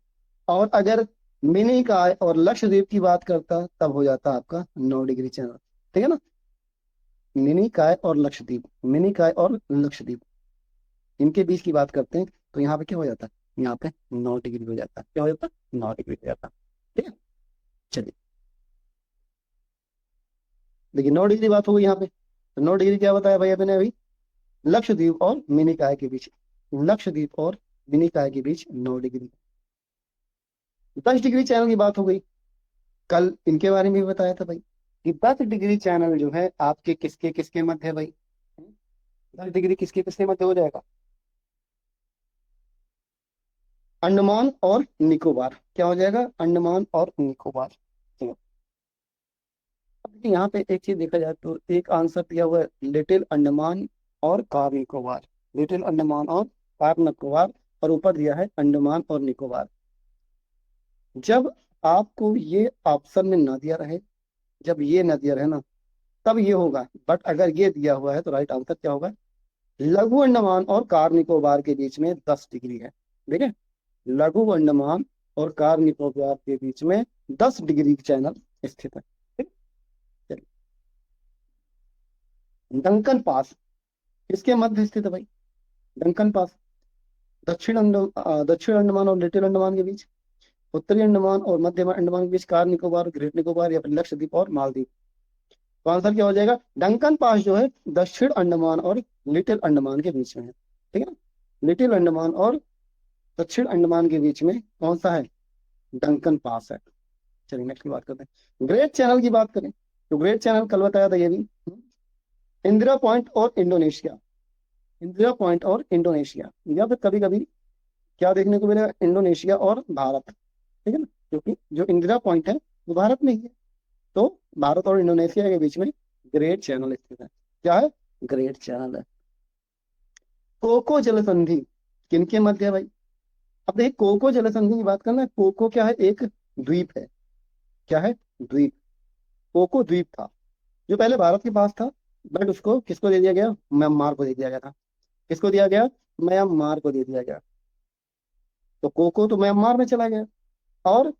और अगर मिनिकॉय और लक्षद्वीप की बात करता तब हो जाता आपका 9 डिग्री चैनल, ठीक है ना। मिनिकॉय और लक्षद्वीप, मिनिकॉय और लक्षद्वीप इनके बीच की बात करते हैं तो यहाँ पे क्या हो जाता है, यहाँ पे 9 डिग्री हो जाता है, क्या हो जाता है, 9 डिग्री हो जाता है, ठीक है। चलिए, देखिए 9 डिग्री बात हो गई यहाँ पे, तो 9 डिग्री क्या बताया भाई मैंने अभी, लक्षद्वीप और मिनिकॉय के बीच, लक्षद्वीप और मिनिकॉय के बीच 9 डिग्री। 10 डिग्री चैनल की बात हो गई, कल इनके बारे में भी बताया था भाई कि 10 डिग्री चैनल जो है आपके किसके किसके मध्य है भाई, 10 डिग्री किसके किसके मध्य हो जाएगा, अंडमान और निकोबार, क्या हो जाएगा, अंडमान और निकोबार। तो अब देखिए यहाँ पे एक चीज देखा जाए तो एक आंसर दिया हुआ है लिटिल अंडमान और कार निकोबार, लिटिल अंडमान और कार निकोबार, और ऊपर दिया है अंडमान और निकोबार। जब आपको ये ऑप्शन में ना दिया रहे, जब ये ना दिया रहे ना, तब ये होगा, बट अगर ये दिया हुआ है तो राइट आंसर क्या होगा, लघु अंडमान और कार निकोबार के बीच में 10 डिग्री है, ठीक है। लघु अंडमान और कार निकोबार के बीच में 10 डिग्री चैनल स्थित है, ठीक है। चलिए, डंकन पास किसके मध्य स्थित है भाई, डंकन पास दक्षिण अंडमान और लिटिल अंडमान के बीच, उत्तरी अंडमान और मध्य अंडमान के बीच, कार निकोबार, ग्रेट निकोबार, या फिर लक्षद्वीप और मालदीव। तो आंसर क्या हो जाएगा, डंकन पास जो है दक्षिण अंडमान और लिटिल अंडमान के बीच में है, ठीक है ना। लिटिल अंडमान और दक्षिण अंडमान के बीच में कौन सा है, डंकन पास है। चलिए नेक्स्ट की बात करते हैं, ग्रेट चैनल की बात करें तो ग्रेट चैनल कल बताया था ये भी, इंदिरा पॉइंट और इंडोनेशिया, इंदिरा पॉइंट और इंडोनेशिया, या फिर कभी कभी क्या देखने को मिलेगा, इंडोनेशिया और भारत, ठीक है ना, क्योंकि जो इंदिरा पॉइंट है वो भारत में ही है। तो भारत और इंडोनेशिया के बीच में ग्रेट चैनल स्थित है, क्या है, ग्रेट चैनल है। कोको जल संधि किनके मध्य है भाई? अब देखिए कोको जलसंधि की बात करना, कोको क्या है? एक द्वीप है। क्या है? द्वीप। कोको द्वीप था जो पहले भारत के पास था, बट उसको किसको दे दिया गया? म्यांमार को दे दिया गया था। किसको दिया गया? म्यांमार को दे दिया गया। तो कोको तो म्यांमार में चला गया, और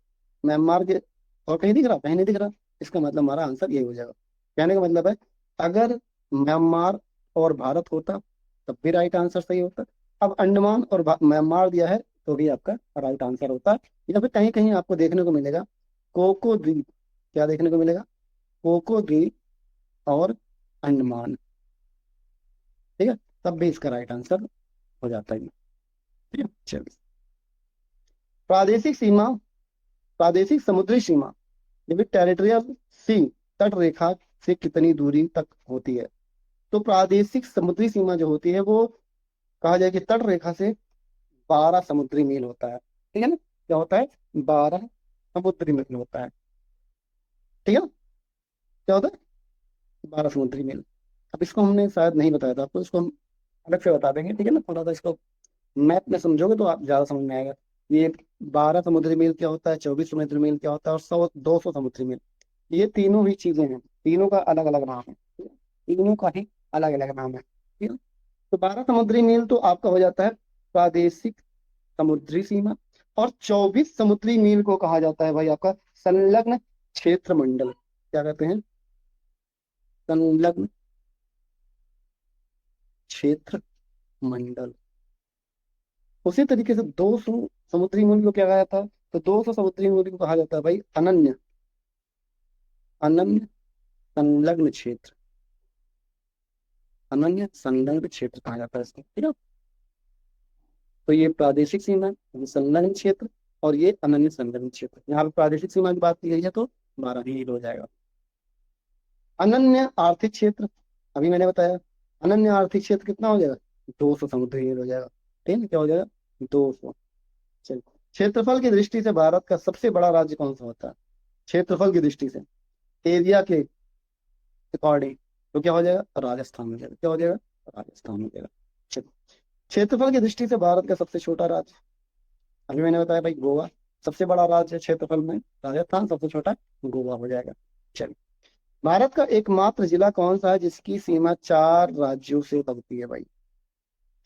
म्यांमार के, और कहीं दिख रहा? कहीं नहीं दिख रहा। इसका मतलब हमारा आंसर यही हो जाएगा। कहने का मतलब है, अगर म्यांमार और भारत होता तब भी राइट आंसर सही होता। अब अंडमान और म्यांमार दिया है तो भी आपका राइट आंसर होता। या फिर कहीं कहीं आपको देखने को मिलेगा कोको द्वीप। क्या देखने को मिलेगा? कोको द्वीप और अंडमान। ठीक है, तब भी इसका राइट आंसर हो जाता है। ठीक है, चलिए। प्रादेशिक सीमा, प्रादेशिक समुद्री सीमा, लिमिट टेरिटोरियल सी, तट रेखा से कितनी दूरी तक होती है? तो प्रादेशिक समुद्री सीमा जो होती है वो कहा जाए कि तट रेखा से 12 समुद्री मील होता है। ठीक है ना? क्या होता है? 12 समुद्री मील होता है। ठीक है ना? क्या होता है? 12 समुद्री मील। अब इसको हमने शायद नहीं बताया था आपको, इसको हम अलग से बता देंगे। ठीक है ना? थोड़ा सा इसको मैप में समझोगे तो आप ज्यादा समझ में आएगा। ये 12 समुद्री मील क्या होता है, 24 समुद्री मील क्या होता है, और 200 समुद्री मील, ये तीनों ही चीजें हैं। तीनों का अलग अलग नाम है। ठीक है? तीनों का ही अलग अलग नाम है। ठीक है? तो 12 समुद्री मील तो आपका हो जाता है प्रादेशिक समुद्री सीमा। और 24 समुद्री मील को कहा जाता है भाई आपका संलग्न क्षेत्र मंडल। क्या कहते हैं? संलग्न क्षेत्र मंडल। उसी तरीके से 200 समुद्री मील को क्या कहा जाता है? तो 200 समुद्री मील को कहा जाता है भाई अनन्य, अनन्य संलग्न क्षेत्र। अनन्य संलग्न क्षेत्र कहा जाता है इसको। ठीक है? तो ये प्रादेशिक सीमा, ये संलग्न क्षेत्र, और ये अनन्य संलग्न क्षेत्र। यहाँ पे प्रादेशिक सीमा की बात की गई है तो 12 ही हो जाएगा। अनन्य आर्थिक क्षेत्र, अभी मैंने बताया, अनन्य आर्थिक क्षेत्र कितना हो जाएगा? 200 समुद्री मील हो जाएगा। ठीक है? क्या हो जाएगा? 200। चलिए, क्षेत्रफल की दृष्टि से भारत का सबसे बड़ा राज्य कौन सा होता है? क्षेत्रफल की दृष्टि से, एरिया के अकॉर्डिंग, तो क्या हो जाएगा? राजस्थान हो जाएगा। क्या हो जाएगा? राजस्थान हो जाएगा। चलिए, क्षेत्रफल की दृष्टि से भारत का सबसे छोटा राज्य, अभी मैंने बताया भाई गोवा। सबसे बड़ा राज्य क्षेत्रफल में राजस्थान, सबसे छोटा गोवा हो जाएगा। चलिए, भारत का एकमात्र जिला कौन सा है जिसकी सीमा 4 राज्यों से लगती है भाई?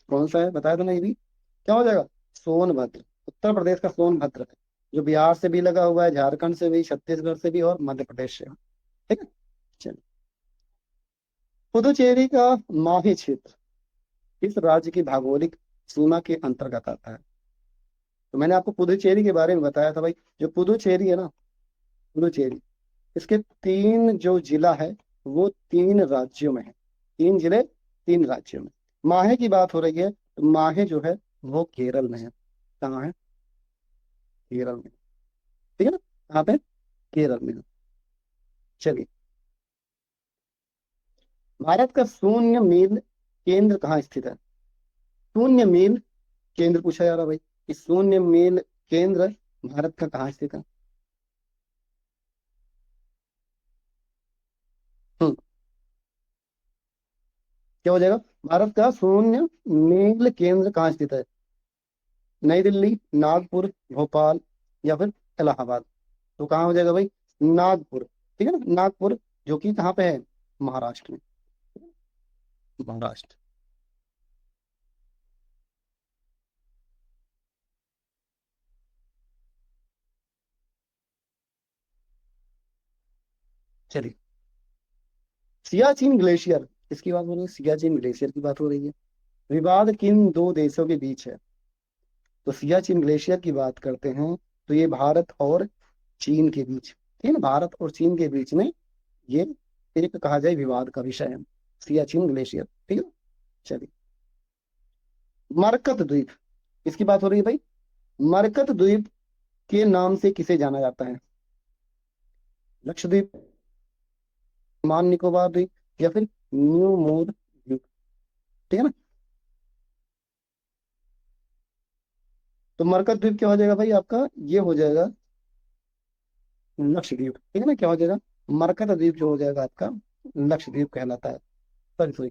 कौन सा है बताया तो नहीं भी? क्या हो जाएगा? सोनभद्र। उत्तर प्रदेश का सोनभद्र है, जो बिहार से भी लगा हुआ है, झारखंड से भी, छत्तीसगढ़ से भी, और मध्य प्रदेश से। ठीक है? चलिए, पुदुचेरी का माही क्षेत्र किस राज्य की भौगोलिक सीमा के अंतर्गत आता है? तो मैंने आपको पुदुचेरी के बारे में बताया था भाई। जो पुदुचेरी है ना, पुदुचेरी, इसके 3 जो जिला है वो 3 राज्यों में है। 3 जिले 3 राज्यों में। माहे की बात हो रही है तो माहे जो है वो केरल में है। कहाँ है? केरल में। ठीक है ना? कहाँ पे? केरल में है। चलिए, भारत का शून्य मील केंद्र कहाँ स्थित है? शून्य मील केंद्र पूछा जा रहा है भाई। इस शून्य मील केंद्र भारत का कहाँ स्थित है? हम्म क्या हो जाएगा? भारत का शून्य मील केंद्र कहाँ स्थित है? नई दिल्ली, नागपुर, भोपाल, या फिर इलाहाबाद। तो कहाँ हो जाएगा भाई? नागपुर। ठीक है ना? नागपुर, जो कि कहाँ पे है? महाराष्ट्र में। महाराष्ट्र। चलिए, सियाचिन ग्लेशियर, इसकी बात हो रही है, सियाचिन ग्लेशियर की बात हो रही है। विवाद किन 2 देशों के बीच है? तो सियाचिन ग्लेशियर की बात करते हैं तो ये भारत और चीन के बीच, ठीक है ना? भारत और चीन के बीच में ये एक कहा जाए विवाद का विषय है, सियाचिन ग्लेशियर। ठीक है? चलिए, मरकत द्वीप, इसकी बात हो रही है भाई। मरकत द्वीप के नाम से किसे जाना जाता है? लक्षद्वीप, मान निकोबार द्वीप, या फिर न्यू मोर द्वीप। ठीक है ना? तो मरकत द्वीप क्या हो जाएगा भाई आपका? ये हो जाएगा लक्षद्वीप। ठीक है ना? क्या हो जाएगा? मरकत द्वीप जो हो जाएगा आपका लक्षद्वीप कहलाता है। सॉरी सॉरी,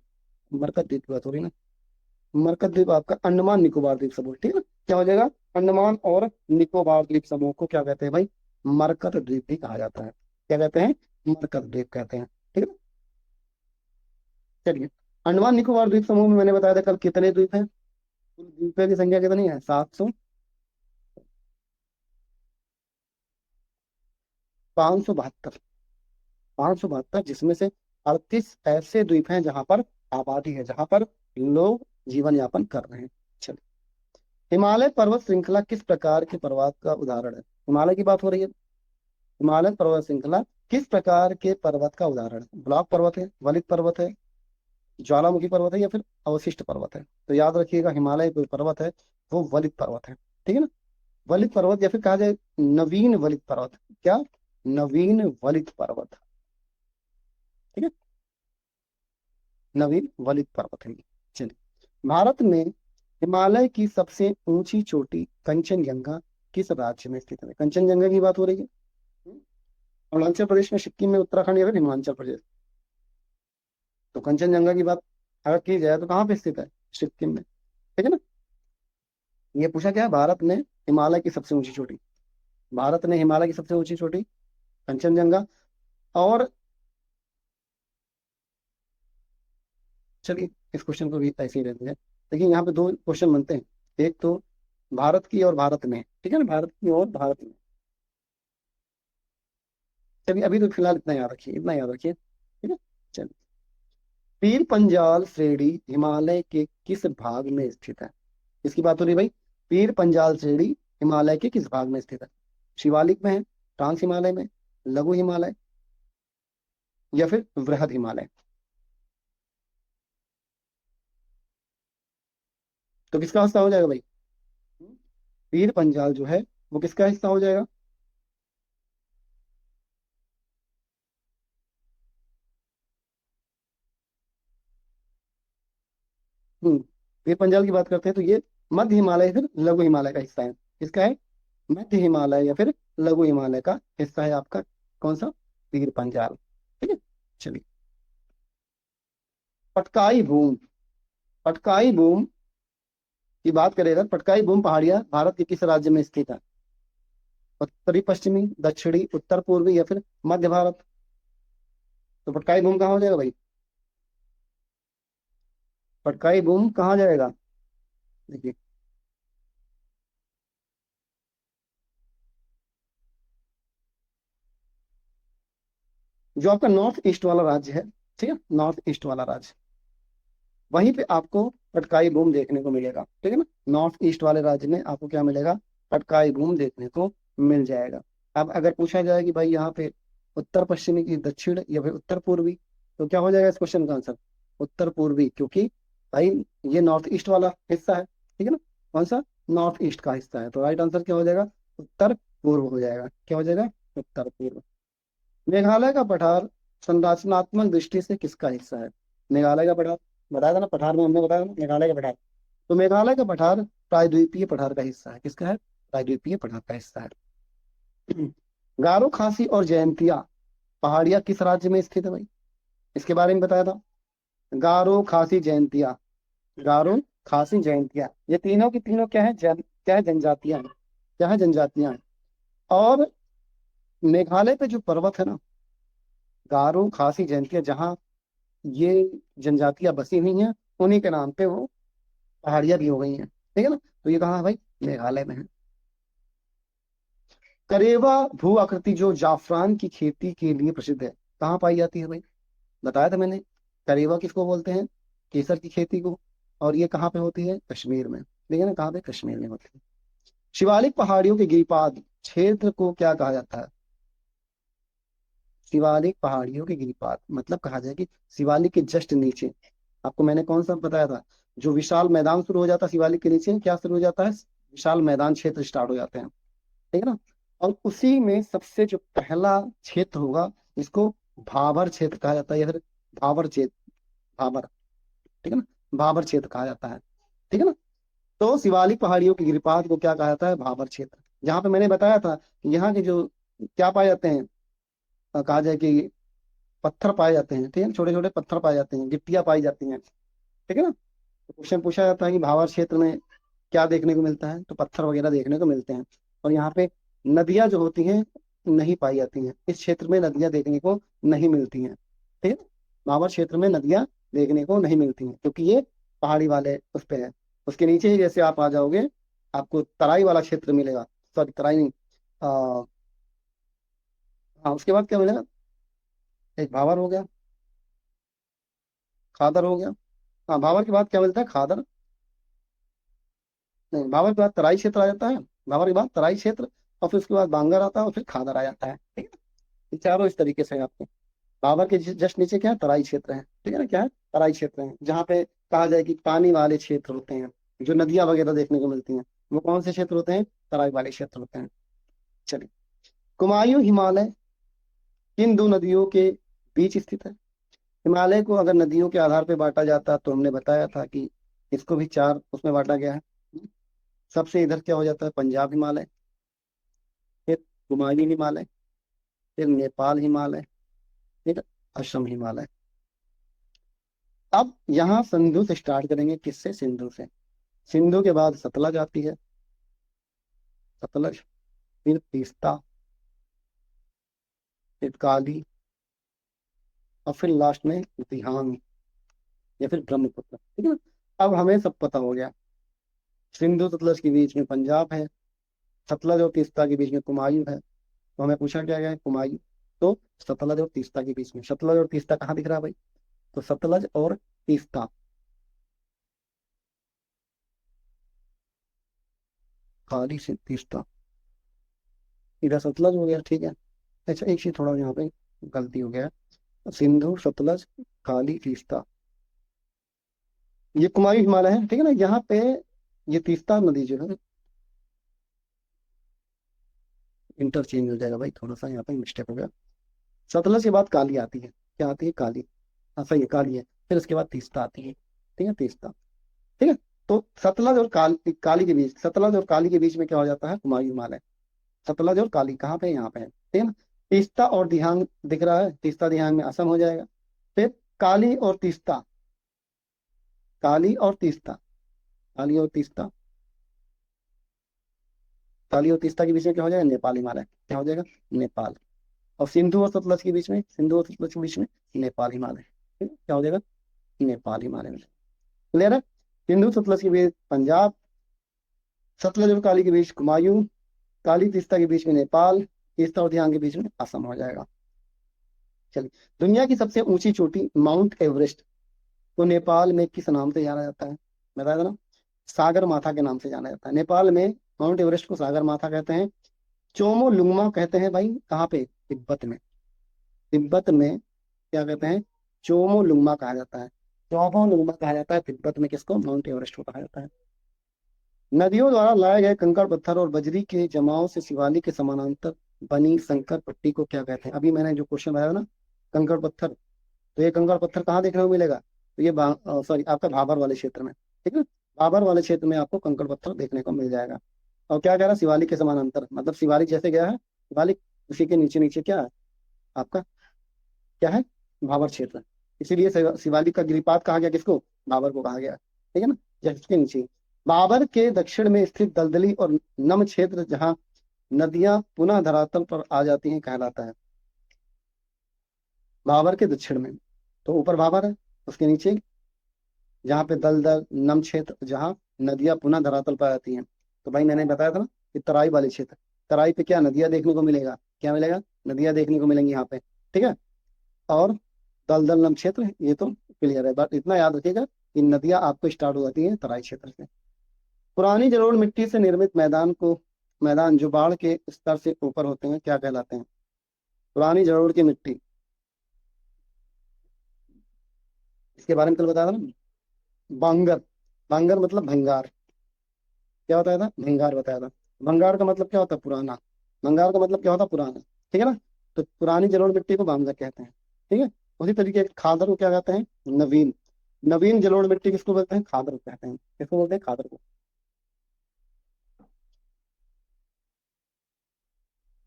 मरकत द्वीप की बात हो रही है ना। मरकत द्वीप आपका अंडमान निकोबार द्वीप समूह, ठीक है ना। क्या हो जाएगा, अंडमान और निकोबार द्वीप समूह को क्या कहते हैं भाई, मरकत द्वीप भी कहा जाता है। क्या कहते हैं, मरकत द्वीप कहते हैं, ठीक है ना। चलिए, अंडमान निकोबार द्वीप समूह में मैंने बताया था कल कितने द्वीप हैं, कुल द्वीपों की संख्या कितनी है, 700, 572, 572, जिसमें से 38 ऐसे द्वीप हैं जहां पर आबादी है, जहां पर लोग जीवन यापन कर रहे हैं। चलिए, हिमालय पर्वत श्रृंखला किस प्रकार के पर्वत का उदाहरण है, हिमालय की बात हो रही है। हिमालय पर्वत श्रृंखला किस प्रकार के पर्वत का उदाहरण है, ब्लॉक पर्वत है, वलित पर्वत है, ज्वालामुखी पर्वत है, या फिर अवशिष्ट पर्वत है। तो याद रखिएगा, हिमालय कोई पर्वत है वो वलित पर्वत है, ठीक है ना। वलित पर्वत या फिर कहा जाए नवीन वलित पर्वत, क्या, नवीन वलित पर्वत, ठीक है, नवीन वलित पर्वत है। चलिए, भारत में हिमालय की सबसे ऊंची चोटी कंचनजंगा किस राज्य में स्थित है, कंचनजंगा की बात हो रही है। हम्म, अरुणाचल प्रदेश में, सिक्किम में, उत्तराखंड या फिर हिमाचल प्रदेश। तो कंचनजंगा की बात अगर की जाए तो कहाँ पे स्थित है, सिक्किम में, ठीक है ना। ये पूछा गया है, भारत ने हिमालय की सबसे ऊंची चोटी, भारत ने हिमालय की सबसे ऊंची चोटी कंचनजंगा। और चलिए, इस क्वेश्चन को भी ऐसे ही रहते हैं। देखिए, यहाँ पे दो क्वेश्चन बनते हैं, एक तो भारत की और भारत में, ठीक है ना, भारत की और भारत में। चलिए, अभी तो फिलहाल इतना याद रखिए, इतना याद रखिए, ठीक है। चलिए, पीर पंजाल श्रेणी हिमालय के किस भाग में स्थित है, इसकी बात हो रही है भाई। पीर पंजाल श्रेणी हिमालय के किस भाग में स्थित है, शिवालिक में है, ट्रांस हिमालय में, लघु हिमालय, या फिर वृहद हिमालय। तो किसका हिस्सा हो जाएगा भाई, पीर पंजाल जो है वो किसका हिस्सा हो जाएगा। हम्म पीर पंजाल की बात करते हैं तो ये मध्य हिमालय या फिर लघु हिमालय का हिस्सा है, किसका है, मध्य हिमालय या फिर लघु हिमालय का हिस्सा है आपका, कौन सा, पीर पंजाल, ठीक है। चलिए, पटकाई भूम, पटकाई भूम की बात करें अगर, पटकाई भूम पहाड़ियां भारत के किस राज्य में स्थित है, उत्तरी पश्चिमी, दक्षिणी, उत्तर पूर्वी, या फिर मध्य भारत। तो पटकाई भूम कहाँ हो जाएगा भाई, पटकाई भूम कहाँ जाएगा, देखिए, जो आपका नॉर्थ ईस्ट वाला राज्य है, ठीक है, नॉर्थ ईस्ट वाला राज्य, वहीं पे आपको पटकाई बूम देखने को मिलेगा, ठीक है ना। नॉर्थ ईस्ट वाले राज्य में आपको क्या मिलेगा, पटकाई बूम देखने को मिल जाएगा। अब अगर पूछा जाए कि भाई यहाँ पे उत्तर पश्चिमी की दक्षिण या फिर उत्तर पूर्वी, तो क्या हो जाएगा इस क्वेश्चन का आंसर, उत्तर पूर्वी, क्योंकि भाई ये नॉर्थ ईस्ट वाला हिस्सा है, ठीक है ना, कौन सा, नॉर्थ ईस्ट का हिस्सा है। तो राइट आंसर क्या हो जाएगा, उत्तर पूर्व हो जाएगा, क्या हो जाएगा, उत्तर पूर्व। मेघालय का पठार संरचनात्मक दृष्टि से किसका हिस्सा है, मेघालय का पठार, बताया था ना पठार में, हमने बताया ना मेघालय का पठार। तो मेघालय का पठार प्रायद्वीपीय पठार का हिस्सा है, किसका है, प्रायद्वीपीय पठार का हिस्सा है। गारो खासी और जयंतिया पहाड़ियां किस राज्य में स्थित है भाई, इसके बारे में बताया था। गारो खासी जयंतिया, गारो खासी जयंतिया, ये तीनों की तीनों क्या है, क्या है, जनजातियां हैं, क्या है, जनजातियां हैं। और मेघालय पे जो पर्वत है ना, गारो खासी जयंतिया, जहाँ ये जनजातियां बसी हुई हैं, उन्हीं के नाम पे वो पहाड़ियां भी हो गई हैं, ठीक है ना। तो ये कहाँ है भाई, मेघालय में है। करेवा भू आकृति जो जाफरान की खेती के लिए प्रसिद्ध है, कहाँ पाई जाती है भाई, बताया था मैंने, करेवा किसको बोलते हैं, केसर की खेती को। और ये कहाँ पे होती है, कश्मीर में, ठीक है ना, कहाँ पे, कश्मीर में होती है। शिवालिक पहाड़ियों के गिरिपाद क्षेत्र को क्या कहा जाता है, शिवालिक पहाड़ियों के गिरिपाद मतलब कहा जाए कि शिवालिक के जस्ट नीचे, आपको मैंने कौन सा बताया था, जो विशाल मैदान शुरू हो जाता है शिवालिक के नीचे, क्या शुरू हो जाता है, विशाल मैदान क्षेत्र स्टार्ट हो जाते हैं, ठीक है ना। और उसी में सबसे जो पहला क्षेत्र होगा, इसको भाबर क्षेत्र कहा जाता है, या फिर भाबर क्षेत्र, भाबर, ठीक है ना, भाबर क्षेत्र कहा जाता है, ठीक है ना। तो शिवालिक पहाड़ियों के गिरिपाद को क्या कहा जाता है, भाबर क्षेत्र। जहां पे मैंने बताया था कि यहाँ के जो क्या पाए जाते हैं, कहा जाए कि पत्थर पाए जाते हैं, ठीक है, छोटे छोटे पत्थर पाए जाते हैं, गिट्टियां पाई जाती हैं, ठीक है ना। क्वेश्चन पूछा जाता है कि भावर क्षेत्र में क्या देखने को मिलता है, तो पत्थर वगैरह देखने को मिलते हैं। और यहाँ पे नदियां जो होती हैं नहीं पाई जाती हैं, इस क्षेत्र में नदियां देखने को नहीं मिलती हैं। ठीक है, भावर क्षेत्र में नदियां देखने को नहीं मिलती हैं क्योंकि ये पहाड़ी वाले उस पे है। उसके नीचे ही जैसे आप आ जाओगे, आपको तराई वाला क्षेत्र मिलेगा। सॉरी, तराई नहीं। आ, हाँ, उसके बाद क्या मिलेगा? एक भावर हो गया, खादर हो गया। हाँ, भावर के बाद क्या मिलता है? खादर। नहीं, भावर के बाद तराई क्षेत्र आ जाता है। भावर के बाद तराई क्षेत्र, और फिर उसके बाद बांगर आता है, और फिर खादर आ जाता है। ठीक है, ये चारों इस तरीके से है आपके। भावर के जस्ट नीचे क्या है? तराई क्षेत्र है। ठीक है ना, क्या है? तराई क्षेत्र है, जहाँ पे कहा जाए कि पानी वाले क्षेत्र होते हैं, जो नदियां वगैरह देखने को मिलती हैं, वो कौन से क्षेत्र होते हैं? तराई वाले क्षेत्र होते हैं। चलिए, कुमायूं हिमालय किन दो नदियों के बीच स्थित है? हिमालय को अगर नदियों के आधार पर बांटा जाता तो हमने बताया था कि इसको भी चार उसमें बांटा गया है। सबसे इधर क्या हो जाता है? पंजाब हिमालय, फिर कुमायूं हिमालय, फिर नेपाल हिमालय, फिर असम हिमालय। अब यहाँ सिंधु से स्टार्ट करेंगे। किससे? सिंधु से। सिंधु के बाद सतलज आती है, सतलज, फिर तीस्ता, फिर काली, और फिर लास्ट में दिहांग या फिर ब्रह्मपुत्र। ठीक है ना, अब हमें सब पता हो गया। सिंधु सतलज के बीच में पंजाब है, सतलज और तीस्ता के बीच में कुमायूं है। तो हमें पूछा क्या गया है? कुमायूं। तो सतलज और तीस्ता के बीच में, सतलज और तीस्ता कहाँ दिख रहा है भाई? तो सतलज और तीस्ता, काली से तीस्ता, इधर सतलज हो गया। ठीक है। अच्छा, एक चीज थोड़ा यहाँ पे गलती हो गया है। सिंधु, सतलज, काली, तीस्ता, ये कुमायूं हिमालय है। ठीक है ना, यहाँ पे ये तीस्ता नदी जो है, इंटरचेंज हो जाएगा भाई, थोड़ा सा यहाँ पे मिस्टेक हो गया। सतलज के बाद काली आती है। क्या आती है? काली। हाँ, सही है, काली है। फिर उसके बाद तीस्ता आती है। ठीक है, तीस्ता। ठीक है। तो सतलज और काली के बीच, सतलज और काली के बीच में क्या हो जाता है? कुमायूं हिमालय। सतलज और काली कहाँ पे है? यहाँ पे है। ठीक है ना। तीस्ता और दिहांग दिख रहा है, तीस्ता दिहांग में असम हो जाएगा। फिर काली और तीस्ता, काली और तीस्ता, काली और तीस्ता, काली और तीस्ता के बीच में क्या हो जाएगा? नेपाल हिमालय। क्या हो जाएगा? नेपाल। और सिंधु और सतलज के बीच में, सिंधु और सतलज के बीच में नेपाल हिमालय। ठीक है? क्या हो जाएगा? नेपाल हिमालय में। क्लियर है? सिंधु सतलज के बीच पंजाब, सतलज और काली के बीच कुमायूं, काली तीस्ता के बीच में नेपाल, तीस्ता और ध्यान के बीच में असम हो जाएगा। चलिए, दुनिया की सबसे ऊंची चोटी माउंट एवरेस्ट को नेपाल में किस नाम से जाना जाता है? बताया था ना, सागर माथा के नाम से जाना जाता है। नेपाल में माउंट एवरेस्ट को सागर माथा कहते हैं। चोमो लुंगमा कहते हैं भाई, कहाँ पे? तिब्बत में। तिब्बत में क्या कहते हैं? चोमो लुंगमा कहा जाता है। चोमो लुंगमा कहा जाता है तिब्बत में। किसको? माउंट एवरेस्ट को कहा जाता है। नदियों द्वारा लाए गए कंकड़ पत्थर और बजरी के जमाव से शिवालिक के समानांतर बनी संकर पट्टी को क्या कहते हैं? अभी मैंने जो क्वेश्चन बताया ना, कंकड़ पत्थर, तो ये कंकड़ पत्थर कहाँ देखने को मिलेगा? तो ये सॉरी, आपका भाबर वाले क्षेत्र में। ठीक है, भाबर वाले क्षेत्र में आपको कंकड़ पत्थर देखने को मिल जाएगा। और क्या कह रहा है? शिवालिक के समानांतर, मतलब शिवालिक जैसे गया है, शिवालिक उसी के नीचे नीचे क्या है आपका? क्या है? भाबर क्षेत्र। इसीलिए शिवालिक का गिरिपाद कहा गया किसको? भाबर को कहा गया। ठीक है ना, जिसके नीचे भाबर के दक्षिण में स्थित दलदली और नम क्षेत्र, जहाँ नदियां पुनः धरातल पर आ जाती हैं, कहलाता है। भाबर के दक्षिण में, तो ऊपर भाबर है, उसके नीचे जहाँ पे दलदल नम क्षेत्र, जहाँ नदियां पुनः धरातल पर आती हैं। तो भाई मैंने बताया था ना कि तराई वाले क्षेत्र, तराई पे क्या नदियां देखने को मिलेगा? क्या मिलेगा? नदियां देखने को मिलेंगी यहाँ पे। ठीक है। और दलदल नम क्षेत्र, ये तो क्लियर है। बट इतना याद रखिएगा कि नदियां आपको स्टार्ट हो जाती हैं तराई क्षेत्र से। पुरानी जलोढ़ मिट्टी से निर्मित मैदान जो बाढ़ के स्तर से ऊपर होते हैं, क्या कहलाते हैं? पुरानी जलोढ़ की मिट्टी, इसके बारे में कल बताया था ना, बांगर। बांगर मतलब भंगार। क्या बताया था? भंगार बताया था। भंगार का मतलब क्या होता है? पुराना। भंगार का मतलब क्या होता है? पुराना। ठीक है ना, तो पुरानी जलोढ़ मिट्टी को बांगर कहते हैं। ठीक है। उसी तरीके से खादर को क्या कहते हैं? नवीन। नवीन जलोढ़ मिट्टी किसको बोलते हैं? खादर को कहते हैं। किसको बोलते हैं? खादर को।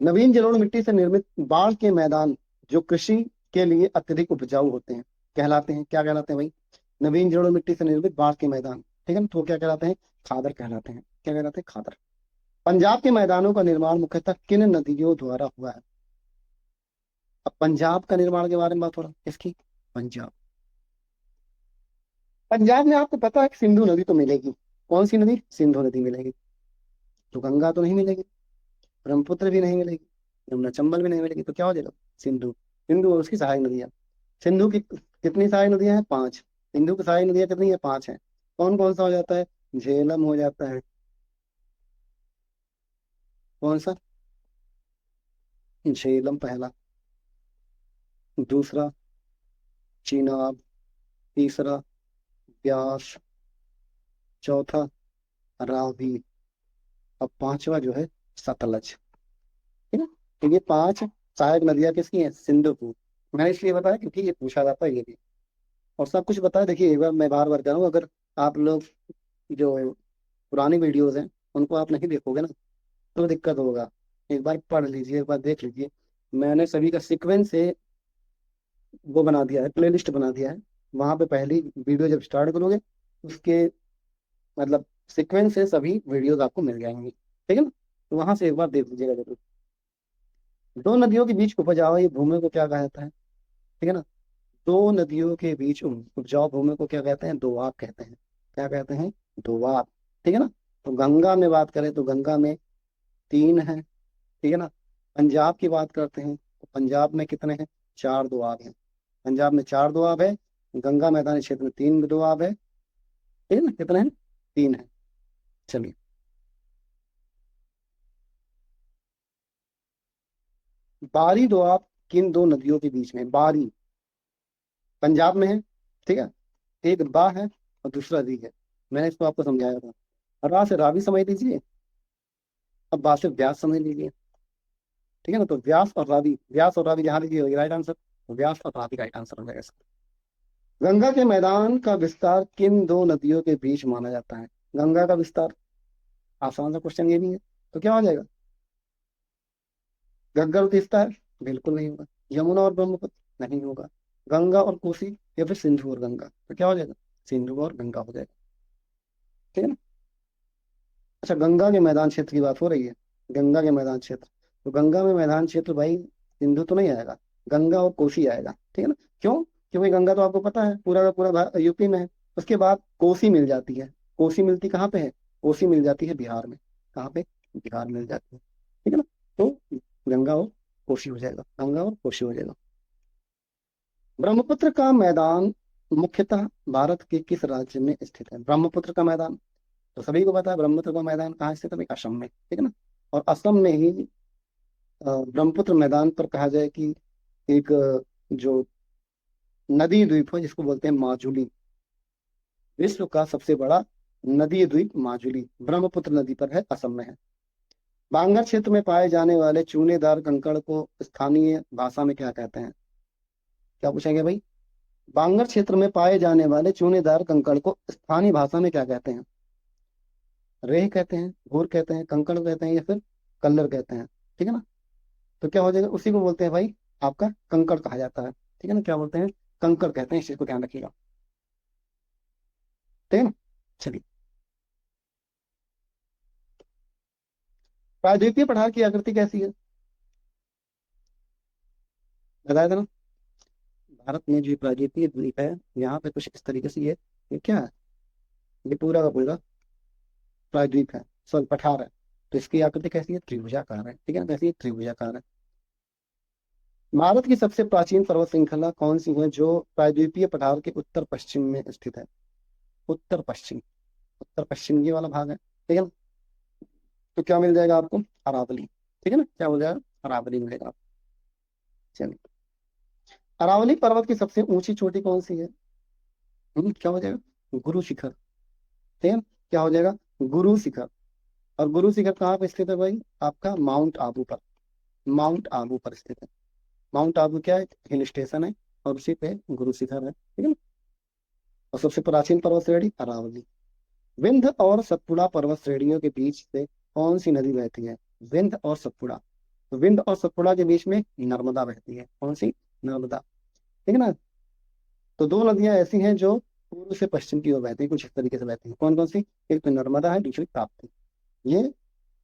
नवीन जलोढ़ मिट्टी से निर्मित बाढ़ के मैदान जो कृषि के लिए अत्यधिक उपजाऊ होते हैं, कहलाते हैं। क्या कहलाते हैं भाई? नवीन जड़ों मिट्टी से निर्मित बांस के मैदान, ठीक है ना, तो वो क्या कहलाते हैं? खादर कहलाते हैं। क्या कहलाते हैं? खादर। पंजाब के मैदानों का निर्माण मुख्यतः किन नदियों द्वारा हुआ है? अब पंजाब का निर्माण के बारे में बात हो रहा है, किसकी? पंजाब। पंजाब में आपको पता है कि सिंधु नदी तो मिलेगी। कौन सी नदी? सिंधु नदी मिलेगी। तो गंगा तो नहीं मिलेगी, ब्रह्मपुत्र भी नहीं मिलेगी, यमुना चंबल भी नहीं मिलेगी, तो क्या हो जाएगा? सिंधु। सिंधु और उसकी सहायक नदियां। सिंधु की कितनी सहायक नदियां हैं? 5। सिंधु की सहायक नदियां कितनी है? 5 है। कौन कौन सा हो जाता है? झेलम हो जाता है। कौन सा? झेलम पहला, दूसरा चीनाब, तीसरा ब्यास, चौथा रावी, और पांचवा जो है सतलज। ठीक है। तो ये 5 सहायक नदियां किसकी हैं? सिंधु की। मैंने इसलिए बताया क्योंकि ये पूछा जाता है ये भी। और सब कुछ बताया। देखिए एक बार मैं बार बार कह रहा हूँ, अगर आप लोग जो पुरानी वीडियोस हैं उनको आप नहीं देखोगे ना तो दिक्कत होगा। एक बार पढ़ लीजिए, एक बार देख लीजिए। मैंने सभी का सीक्वेंस से वो बना दिया है, प्लेलिस्ट बना दिया है। वहां पे पहली वीडियो जब स्टार्ट करोगे उसके मतलब सीक्वेंस से सभी वीडियोस आपको मिल जाएंगी। ठीक है ना, तो वहां से एक बार देख लीजिएगा जरूर। दो नदियों के बीच उपजाऊ ये भूमि को क्या कहा जाता है? ठीक है ना, दो नदियों के बीच उपजाऊ भूमि को क्या कहते हैं? दोआब कहते हैं। क्या कहते हैं? दोआब। ठीक है ना। तो गंगा में बात करें तो गंगा में 3 है। ठीक है ना। पंजाब की बात करते हैं तो पंजाब में कितने हैं? 4 दोआब हैं। पंजाब में 4 दोआब है। गंगा मैदानी क्षेत्र में 3 दोआब है। ठीक है ना, कितने हैं? 3 है। चलिए। बारी दोआब किन दो नदियों के बीच में? बारी पंजाब में है। ठीक है। एक बा है और दूसरा री है। मैंने इसको आपको समझाया था। रा से रावी समझ लीजिए, अब बा से व्यास समझ लीजिए। ठीक है ना, तो व्यास और रावी, व्यास और रावी जहां लीजिए राइट आंसर। तो व्यास और रावी राइट आंसर हो जाएगा इसका। गंगा के मैदान का विस्तार किन दो नदियों के बीच माना जाता है? गंगा का विस्तार, आसान सा क्वेश्चन ये भी है। तो क्या हो जाएगा? घग्गर और तीस्ता है? बिल्कुल नहीं होगा। यमुना और ब्रह्मपुत्र? नहीं होगा। गंगा और कोसी या फिर सिंधु और गंगा? तो क्या हो जाएगा? सिंधु और गंगा हो जाएगा। ठीक है ना। अच्छा, गंगा के मैदान क्षेत्र की बात हो रही है। गंगा के मैदान क्षेत्र, तो गंगा में मैदान क्षेत्र भाई सिंधु तो नहीं आएगा, गंगा और कोसी आएगा। ठीक है ना। क्यों? क्योंकि गंगा तो आपको पता है पूरा का पूरा यूपी में है। उसके बाद कोसी मिल जाती है। कोसी मिलती कहाँ पे है? कोसी मिल जाती है बिहार में। कहाँ पे? बिहार में मिल जाती है। ठीक है ना। तो गंगा और कोसी हो जाएगा, गंगा और कोसी हो जाएगा। ब्रह्मपुत्र का मैदान मुख्यतः भारत के किस राज्य में स्थित है? ब्रह्मपुत्र का मैदान तो सभी को पता है। ब्रह्मपुत्र का मैदान कहाँ स्थित है भाई? असम में। ठीक है ना। और असम में ही ब्रह्मपुत्र मैदान पर कहा जाए कि एक जो नदी द्वीप है जिसको बोलते हैं माजुली, विश्व का सबसे बड़ा नदी द्वीप माजुली ब्रह्मपुत्र नदी पर है, असम में है। बांगर क्षेत्र में पाए जाने वाले चूनेदार कंकड़ को स्थानीय भाषा में क्या कहते हैं? क्या पूछेंगे भाई? बांगर क्षेत्र में पाए जाने वाले चूनेदार कंकड़ को स्थानीय भाषा में क्या कहते हैं? रेह कहते हैं, घूर कहते हैं, कंकड़ कहते हैं, या फिर कल्लर कहते हैं। ठीक है ना। तो क्या हो जाएगा? उसी को बोलते हैं भाई आपका कंकड़ कहा जाता है। ठीक है ना, क्या बोलते हैं? कंकड़ कहते हैं। इस चीज को ध्यान रखिएगा। ठीक है ना। चलिए। प्रायद्वीपीय पठार की आकृति कैसी है? बताया था ना। भारत में जो प्रायद्वीपीय द्वीप है यहाँ पे कुछ इस तरीके से ये क्या है? ये पूरा का पूरा प्रायद्वीप है, सॉरी पठार है। तो इसकी आकृति कैसी है? त्रिभुजाकार है। ठीक है ना, कैसी है? त्रिभुजाकार है। भारत की सबसे प्राचीन पर्वत श्रृंखला कौन सी है जो प्रायद्वीपीय पठार के उत्तर पश्चिम में स्थित है? उत्तर पश्चिम, उत्तर पश्चिम ये वाला भाग है। ठीक है ना। तो क्या मिल जाएगा आपको? अरावली। ठीक है ना, क्या हो जाएगा? अरावली मिलेगा आपको। चलिए। अरावली पर्वत की सबसे ऊंची चोटी कौन सी है? क्या हो जाएगा? गुरु शिखर। ठीक है ना, क्या हो जाएगा? गुरु शिखर। और गुरु शिखर कहाँ पे स्थित है भाई? आपका माउंट आबू पर। माउंट आबू पर स्थित है। माउंट आबू क्या है? हिल स्टेशन है। और उसी पे गुरु शिखर है। ठीक है ना। और सबसे प्राचीन पर्वत श्रेणी अरावली। विंध्य और सतपुड़ा पर्वत श्रेणियों के बीच से कौन सी नदी बहती है? विंध्य और सतपुड़ा। तो विंध्य और सतपुड़ा के बीच में नर्मदा बहती है। कौन सी? नर्मदा। ठीक है ना। तो दो नदियां ऐसी हैं जो पूर्व से पश्चिम की ओर बहती है, कुछ इस तरीके से बहती है। कौन कौन सी? एक तो नर्मदा है, दूसरी ताप्ती। ये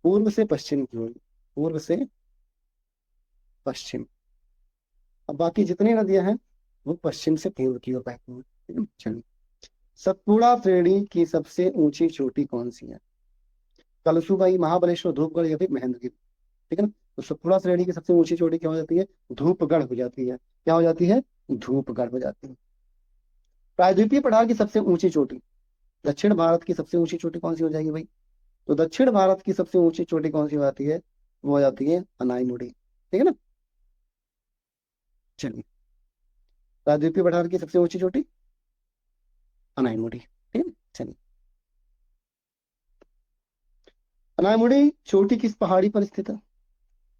पूर्व से पश्चिम की ओर, पूर्व से पश्चिम। अब बाकी जितनी नदियां हैं वो पश्चिम से पूर्व की ओर बहती हैं, ठीक है। चलिए, सतपुड़ा श्रेणी की सबसे ऊंची चोटी कौन सी है? कलसुबाई, महाबलेश्वर, धूपगढ़ या फिर महेंद्रगिरी, ठीक है ना। तो सतपुड़ा श्रेणी की सबसे ऊंची चोटी क्या हो जाती है? धूपगढ़ हो जाती है। क्या हो जाती है? धूपगढ़ हो जाती है। प्रायद्वीपीय पठार की सबसे ऊंची चोटी, दक्षिण भारत की सबसे ऊंची चोटी कौन सी हो जाएगी भाई? तो दक्षिण भारत की सबसे ऊंची चोटी कौन सी हो जाती है? वो हो जाती है अनाईमुड़ी, ठीक है ना। चलिए, प्रायद्वीपीय पठार की सबसे ऊंची चोटी अनाईमुड़ी, ठीक है। चलिए, अनाईमुड़ी चोटी किस पहाड़ी पर स्थित है?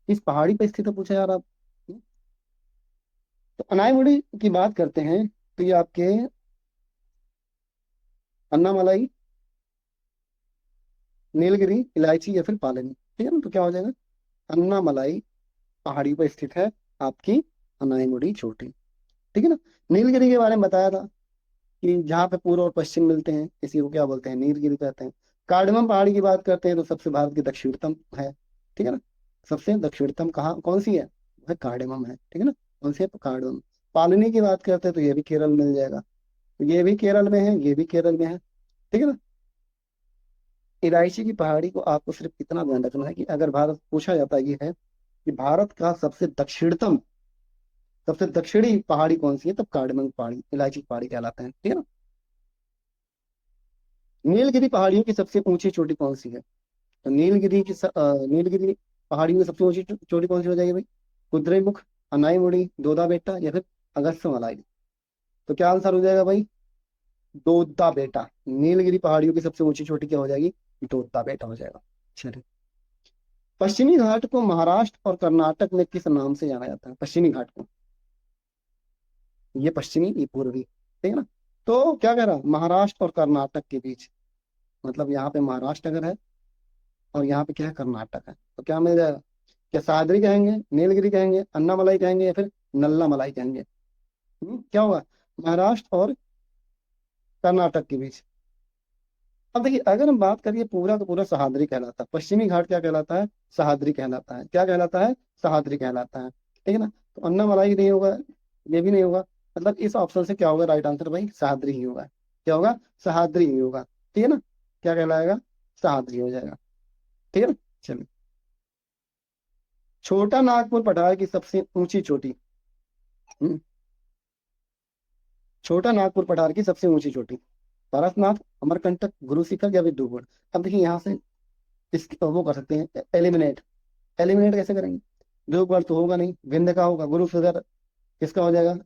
किस पहाड़ी पर स्थित है पूछा यार आप। तो अनाईमुड़ी की बात करते हैं तो ये आपके अन्नामलाई, नीलगिरी, इलायची या फिर पालनी, ठीक है ना। तो क्या हो जाएगा? अन्नामलाई पहाड़ी पर स्थित है आपकी अनाईमुड़ी चोटी, ठीक है ना। नीलगिरी के बारे में बताया था कि जहाँ पे पूर्व और पश्चिम मिलते हैं, इसी को क्या बोलते हैं? नीलगिरी कहते हैं। कार्डमम पहाड़ी की बात करते हैं तो सबसे भारत की दक्षिणतम है, ठीक है ना। सबसे दक्षिणतम कहाँ कौन सी है? वह कार्डमम है, ठीक है ना। कौन सी है? कार्डमम। पालनी की बात करते हैं तो ये भी केरल मिल जाएगा। तो ये भी केरल में है, ये भी केरल में है, ठीक है ना। इलायची की पहाड़ी को आपको सिर्फ इतना ध्यान रखना है कि अगर भारत पूछा जाता है, ये है कि भारत का सबसे दक्षिणतम, सबसे दक्षिणी पहाड़ी कौन सी है, तब कार्डमम पहाड़ी, इलायची की पहाड़ी कहलाता है, ठीक है ना। नीलगिरी पहाड़ियों की सबसे ऊंची चोटी कौन सी है? तो नीलगिरी पहाड़ियों की सबसे ऊंची चोटी कौन सी हो जाएगी भाई? कुद्रेमुख, अनाईमुड़ी, दोदा बेटा या फिर अगस्त्यमालाई। तो क्या आंसर हो जाएगा भाई? दोदा बेटा। नीलगिरी पहाड़ियों की सबसे ऊंची चोटी क्या हो जाएगी? दोदा बेटा हो जाएगा। चलिए, पश्चिमी घाट को महाराष्ट्र और कर्नाटक में किस नाम से जाना जाता है? पश्चिमी घाट को, ये पश्चिमी, ये पूर्वी, ठीक है ना। तो क्या कह रहा, महाराष्ट्र और कर्नाटक के बीच, मतलब यहाँ पे महाराष्ट्र अगर है और यहाँ पे क्या है? कर्नाटक है, तो क्या मिल जाएगा? क्या सह्याद्री कहेंगे, नीलगिरी कहेंगे, अन्नामलाई कहेंगे या फिर नल्ला मलाई कहेंगे? क्या होगा? महाराष्ट्र और कर्नाटक के बीच। अब देखिए, अगर हम बात करिए पूरा तो पूरा सह्याद्री कहलाता है। पश्चिमी घाट क्या कहलाता है? सह्याद्री कहलाता है। क्या कहलाता है? सह्याद्री कहलाता है, ठीक है ना। तो अन्नामलाई नहीं होगा, ये भी नहीं होगा। मतलब इस ऑप्शन से क्या होगा? राइट आंसर भाई सह्याद्री ही होगा। क्या होगा? सह्याद्री ही होगा, ठीक है ना। क्या कहलाएगा? सह्याद्री हो जाएगा, ठीक है ना। चलिए, छोटा नागपुर पठार की सबसे ऊंची चोटी, हम्म, छोटा नागपुर पठार की सबसे ऊंची चोटी, पारसनाथ, अमरकंटक, गुरु शिखर या फिर धूपगढ़। अब देखिए यहाँ से इस वो कर सकते हैं एलिमिनेट। एलिमिनेट कैसे करेंगे? धूपगढ़ तो होगा नहीं, विंध्य का होगा, गुरु शिखर किसका हो जाएगा?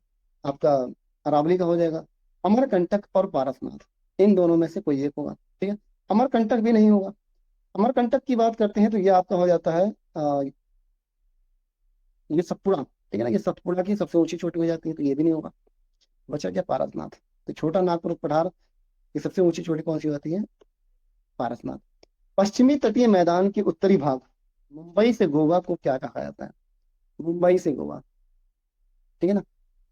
आपका अरावली का हो जाएगा। अमरकंटक और पारसनाथ, इन दोनों में से कोई एक होगा, ठीक है। अमरकंटक भी नहीं होगा। अमरकंटक की बात करते हैं तो ये आपका हो जाता है ये सतपुड़ा, ठीक है ना। ये सतपुड़ा की सबसे ऊंची चोटी हो जाती है, तो ये भी नहीं होगा। बचा क्या? पारसनाथ। तो छोटा नागपुर पठार की सबसे ऊंची चोटी कौन सी होती है? पारसनाथ। पश्चिमी तटीय मैदान के उत्तरी भाग, मुंबई से गोवा को क्या कहा जाता है? मुंबई से गोवा, ठीक है ना।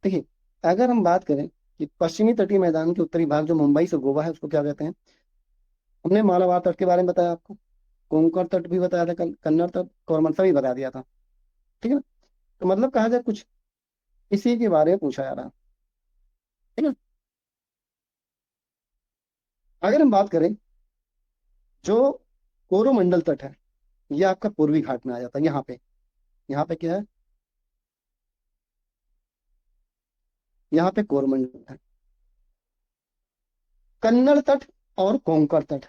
देखिए, अगर हम बात करें कि पश्चिमी तटीय मैदान के उत्तरी भाग जो मुंबई से गोवा है, उसको क्या कहते हैं? हमने मालाबार तट के बारे में बताया आपको, कोंकण तट भी बताया था, कन्नड़ तट, कोरमनसा भी बता दिया था, ठीक है ना। तो मतलब कहा जाए कुछ इसी के बारे में पूछा जा रहा है, ठीक है। अगर हम बात करें जो कोरोमंडल तट है, ये आपका पूर्वी घाट में आ जाता है। यहाँ पे क्या है? यहाँ पे कोरोमंडल है। कन्नड़ तट और कोंकण तट,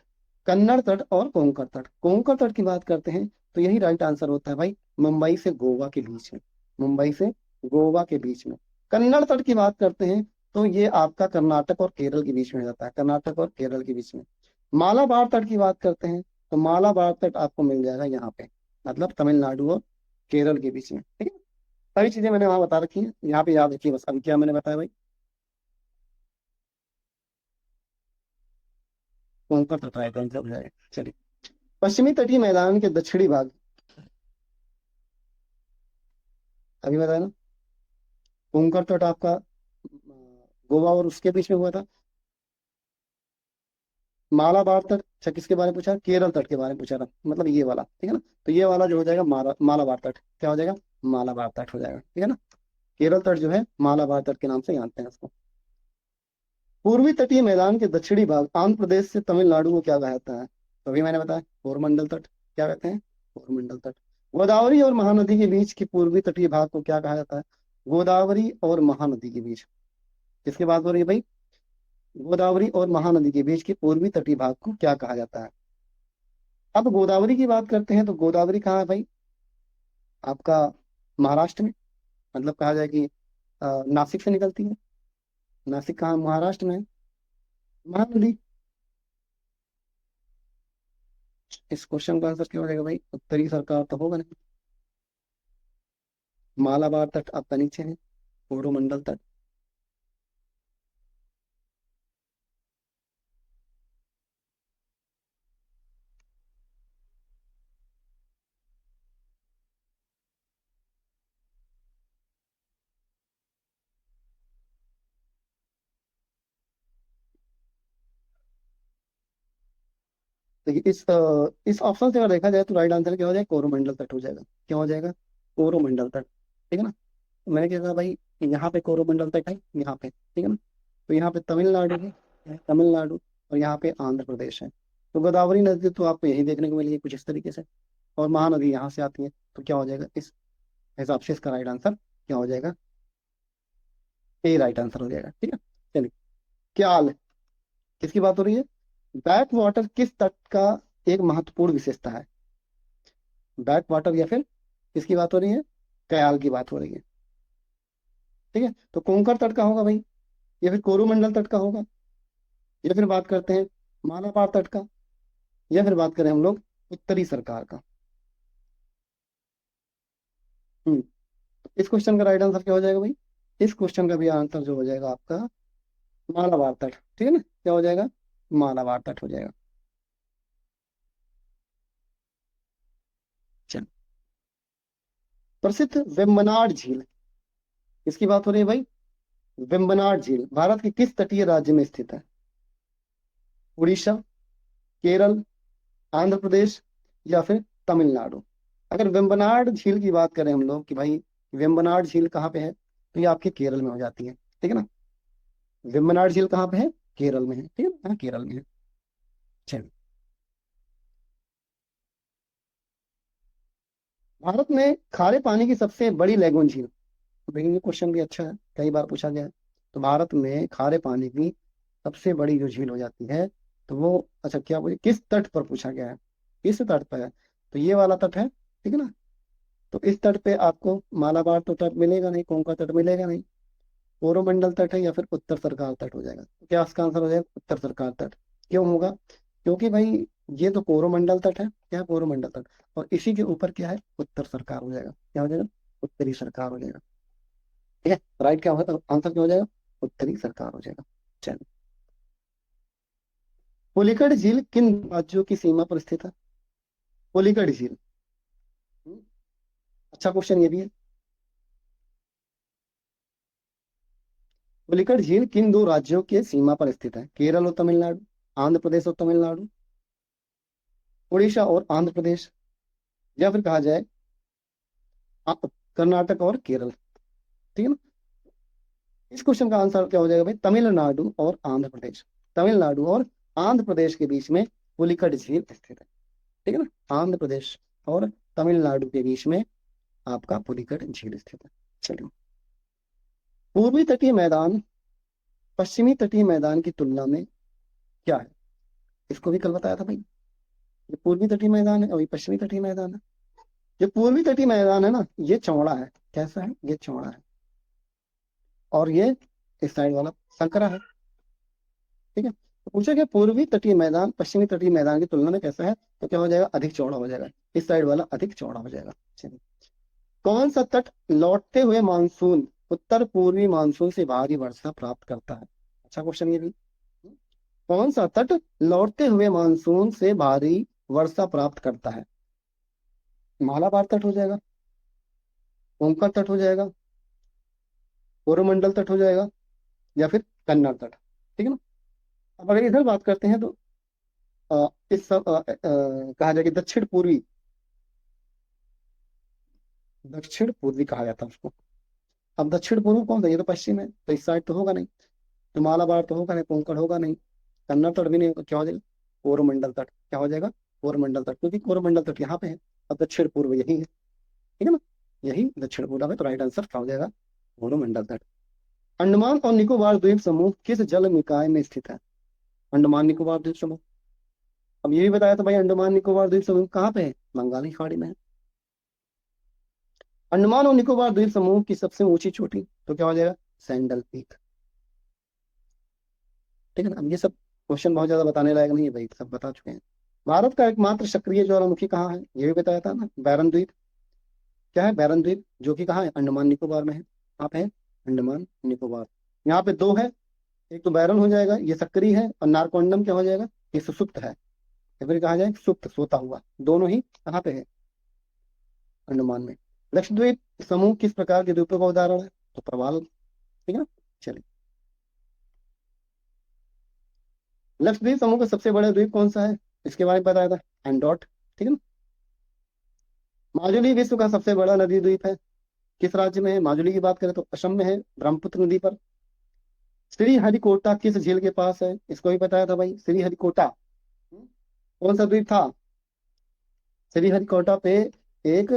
कन्नड़ तट और कोंकण तट। कोंकण तट की बात करते हैं तो यही राइट आंसर होता है भाई, मुंबई से गोवा के बीच में, मुंबई से गोवा के बीच में। कन्नड़ तट की बात करते हैं तो ये आपका कर्नाटक और केरल के बीच में जाता है, कर्नाटक और केरल के बीच में। मालाबार तट की बात करते हैं तो मालाबार तट आपको मिल जाएगा यहाँ पे, मतलब तमिलनाडु और केरल के बीच में, ठीक है। सारी चीजें मैंने वहां बता रखी हैं, यहाँ पे याद रखिए बस। अभी क्या मैंने बताया भाई? कोंकण तट राइट आंसर हो जाएगा। चलिए, पश्चिमी तटीय मैदान के दक्षिणी भाग, अभी बताया ना, कोंकण तट आपका गोवा और उसके बीच में हुआ था। मालाबार तट, अच्छा किसके बारे में पूछा, केरल तट के बारे में पूछा था, मतलब ये वाला, ठीक है ना। तो ये वाला जो हो जाएगा मालाबार तट, क्या हो जाएगा, मालाबार तट हो जाएगा, ठीक है ना। केरल तट जो है मालाबार तट के नाम से जानते हैं इसको। पूर्वी तटीय मैदान के दक्षिणी भाग आंध्र प्रदेश से तमिलनाडु को क्या कहा जाता है, तो अभी मैंने बताया कोरमंडल तट, क्या कहते हैं, कोरमंडल तट। गोदावरी और महानदी के बीच के पूर्वी तटीय भाग को क्या कहा जाता है, गोदावरी और महानदी के बीच, किसके बात हो रही है भाई, गोदावरी और महानदी के बीच के पूर्वी तटीय भाग को क्या कहा जाता है। अब गोदावरी की बात करते हैं, तो गोदावरी कहाँ है भाई, आपका महाराष्ट्र में, मतलब कहा जाए कि नासिक से निकलती है। नासिक कहाँ, महाराष्ट्र में है। महानदी, इस क्वेश्चन का आंसर क्या हो जाएगा भाई, उत्तरी सरकार तो होगा नहीं। मालाबार तट आपका नीचे है, कोरोमंडल तट। देखिए इस ऑप्शन से अगर देखा जाए तो राइट आंसर क्या हो जाएगा, कोरोमंडल तट हो जाएगा, क्या हो जाएगा, कोरोमंडल तट, ठीक है ना। तो मैंने क्या कहा भाई, यहाँ पे कोरोमंडल तट है, यहाँ पे, ठीक है ना। तो यहाँ पे तमिलनाडु है, तमिलनाडु, और यहाँ पे आंध्र प्रदेश है। तो गोदावरी नदी तो आपको यही देखने को मिलेगी कुछ इस तरीके से, और महानदी यहाँ से आती है। तो क्या हो जाएगा, इस हिसाब से इसका राइट आंसर क्या हो जाएगा, ए राइट आंसर हो जाएगा, ठीक है। चलिए, क्याल, किसकी बात हो रही है, बैक वाटर किस तट का एक महत्वपूर्ण विशेषता है, बैक वाटर या फिर किसकी बात हो रही है, कयाल की बात हो रही है, ठीक है। तो कोंकण तट का होगा भाई, या फिर कोरोमंडल तट का होगा, या फिर बात करते हैं मालाबार तट का, या फिर बात करें हम लोग उत्तरी सरकार का। हम्म इस क्वेश्चन का राइट आंसर क्या हो जाएगा भाई, इस क्वेश्चन का भी आंसर जो हो जाएगा आपका मालाबार तट, ठीक है ना, क्या हो जाएगा, मालाबार तट हो जाएगा। चल, प्रसिद्ध वेम्बनाड झील, किसकी बात हो रही है भाई, वेम्बनाड झील भारत के किस तटीय राज्य में स्थित है, उड़ीसा, केरल, आंध्र प्रदेश, या फिर तमिलनाडु। अगर वेम्बनाड झील की बात करें हम लोग कि भाई वेम्बनाड झील कहाँ पे है, तो ये आपके केरल में हो जाती है, ठीक है ना। वेम्बनाड झील कहाँ पे है, केरल में है, ठीक है ना, हाँ, केरल में है। चलिए, भारत में खारे पानी की सबसे बड़ी लैगून झील, देखिए ये क्वेश्चन भी अच्छा है, कई बार पूछा गया है। तो भारत में खारे पानी की सबसे बड़ी जो झील हो जाती है, तो वो, अच्छा क्या बोलिए, किस तट पर पूछा गया है, किस तट पर है, तो ये वाला तट है, ठीक है ना। तो इस तट पे आपको मालाबार तो तट मिलेगा नहीं, कोंकण तट मिलेगा नहीं, कोरोमंडल तट है, या फिर उत्तर सरकार तट हो जाएगा। तो क्या इसका आंसर हो जाएगा, उत्तर सरकार तट। क्यों होगा, क्योंकि भाई ये तो कोरोमंडल तट है, क्या है, कोरोमंडल तट, और इसी के ऊपर क्या है, उत्तर सरकार हो जाएगा, क्या हो जाएगा, उत्तरी सरकार हो जाएगा, ठीक है। राइट क्या होगा, आंसर क्या हो जाएगा, उत्तरी सरकार हो जाएगा। चलिए, पुलिकट झील किन राज्यों की सीमा पर स्थित है, पुलिकट झील, हम्म, अच्छा क्वेश्चन ये भी है। पुलिकट झील किन दो राज्यों के सीमा पर स्थित है, केरल और तमिलनाडु, आंध्र प्रदेश और तमिलनाडु, उड़ीसा और आंध्र प्रदेश, या फिर कहा जाए आ- कर्नाटक और केरल, ठीक है ना। इस क्वेश्चन का आंसर क्या हो जाएगा भाई, तमिलनाडु और आंध्र प्रदेश, तमिलनाडु और आंध्र प्रदेश के बीच में पुलिकट झील स्थित है, ठीक है ना। आंध्र प्रदेश और तमिलनाडु के बीच में आपका पुलिकट झील स्थित है। चलिए, पूर्वी तटीय मैदान पश्चिमी तटीय मैदान की तुलना में क्या है, इसको भी कल बताया था भाई। ये पूर्वी तटीय मैदान है और ये पश्चिमी तटीय मैदान है। जो पूर्वी तटीय मैदान है ना, ये चौड़ा है, कैसा है, ये चौड़ा है, और ये इस साइड वाला संकरा है, ठीक है। तो पूछा गया पूर्वी तटीय मैदान पश्चिमी तटीय मैदान की तुलना में कैसा है, तो क्या हो जाएगा, अधिक चौड़ा हो जाएगा, इस साइड वाला अधिक चौड़ा हो जाएगा। चलिए, कौन सा तट लौटते हुए मानसून उत्तर पूर्वी मानसून से भारी वर्षा प्राप्त करता है, अच्छा क्वेश्चन ये भी। कौन सा तट लौटते हुए मानसून से भारी वर्षा प्राप्त करता है, मालाबार तट हो जाएगा, कोंकण तट हो जाएगा, कोरोमंडल तट हो जाएगा, या फिर कन्नड़ तट, ठीक है ना। अब अगर इधर बात करते हैं तो इस कहा जाए कि दक्षिण पूर्वी कहा जाता है उसको। अब दक्षिण पूर्व कौन सा, ये तो पश्चिम है, तो इस साइड तो होगा नहीं, तो मालाबार तो होगा नहीं, कोंकण होगा नहीं, कन्नड़ तट भी नहीं होगा, क्या हो जाएगा, कोरोमंडल तट, क्या हो जाएगा, कोरोमंडल तट, क्योंकि कोरोमंडल तट यहाँ पे है, अब दक्षिण पूर्व यही है, ठीक है ना, यही दक्षिण पूर्व है, तो राइट आंसर क्या हो जाएगा, कोरोमंडल तट। अंडमान और निकोबार द्वीप समूह किस जल निकाय में स्थित है? अंडमान निकोबार द्वीप समूह, अब ये भी बताया था भाई, अंडमान निकोबार द्वीप समूह कहाँ पे है, बंगाली खाड़ी में है। अंडमान और निकोबार द्वीप समूह की सबसे ऊंची चोटी, तो क्या हो जाएगा, सैंडल पीक, ठीक है ना। अब ये सब क्वेश्चन बहुत ज्यादा बताने लायक नहीं है भाई, सब बता चुके हैं। भारत का एकमात्र सक्रिय ज्वालामुखी कहाँ है, ये भी बताया था ना, बैरन द्वीप, क्या है, बैरन द्वीप, जो कि कहाँ है, अंडमान निकोबार में है, कहाँ पे है, अंडमान निकोबार। यहाँ पे दो है, एक तो बैरन हो जाएगा, ये सक्रिय है, और नारकोंडम क्या हो जाएगा, ये सुसुप्त है, या फिर कहा जाए सुप्त, सोता हुआ, दोनों ही कहाँ पे है, अंडमान में। लक्षद्वीप समूह किस प्रकार के द्वीपों का उदाहरण है, तो प्रवाल, ठीक है ना। चलिए, लक्षद्वीप समूह का सबसे बड़ा द्वीप कौन सा है, इसके बारे में बताया था, एंडोट, ठीक है ना। माजुली विश्व का सबसे बड़ा नदी द्वीप है, किस राज्य में है, माजुली की बात करें तो असम में है, ब्रह्मपुत्र नदी पर। श्रीहरिकोटा किस झील के पास है, इसको भी बताया था भाई, श्रीहरिकोटा कौन सा द्वीप था, श्रीहरिकोटा पे एक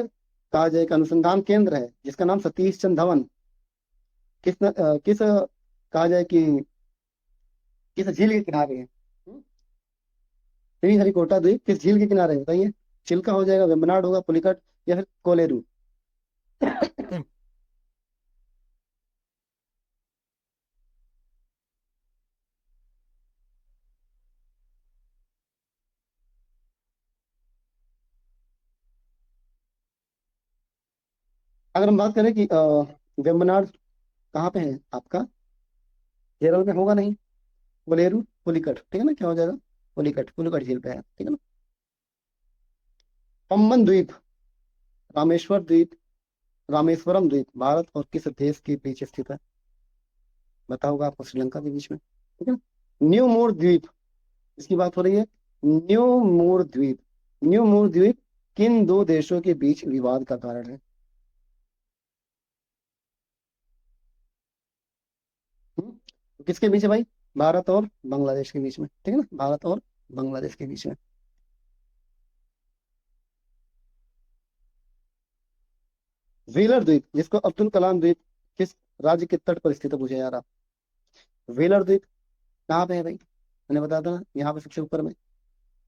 कहा जाए एक अनुसंधान केंद्र है जिसका नाम सतीश चंद्र धवन, किस कहा जाए कि किस झील के किनारे है, श्रीहरिकोटा द्वीप किस झील के किनारे है बताइए, चिल्का हो जाएगा, वेम्बनाड होगा, पुलिकट, या फिर कोलेरू। अगर हम बात करें कि वेम्बनाड कहाँ पे है आपका, केरल में होगा नहीं, कोलेरू पुलिकट, ठीक है ना, क्या हो जाएगा, पुलिकट, पुलिकट झील पे है, ठीक है ना। पम्बन द्वीप, रामेश्वर द्वीप, रामेश्वरम द्वीप भारत और किस देश के बीच स्थित है, बताओगा आपको, श्रीलंका के बीच में, ठीक है ना। न्यू मोर द्वीप, इसकी बात हो रही है, न्यू मोर द्वीप, न्यू मोर द्वीप किन दो देशों के बीच विवाद का कारण है, तो किसके बीच है भाई, भारत और बांग्लादेश के बीच में, ठीक है ना, भारत और बांग्लादेश के बीच में। व्हीलर द्वीप, जिसको अब्दुल कलाम द्वीप, किस राज्य के तट पर स्थित है, पूछे यार आप। व्हीलर द्वीप कहाँ पे है भाई, मैंने बताया था ना, यहाँ पे सबसे ऊपर में,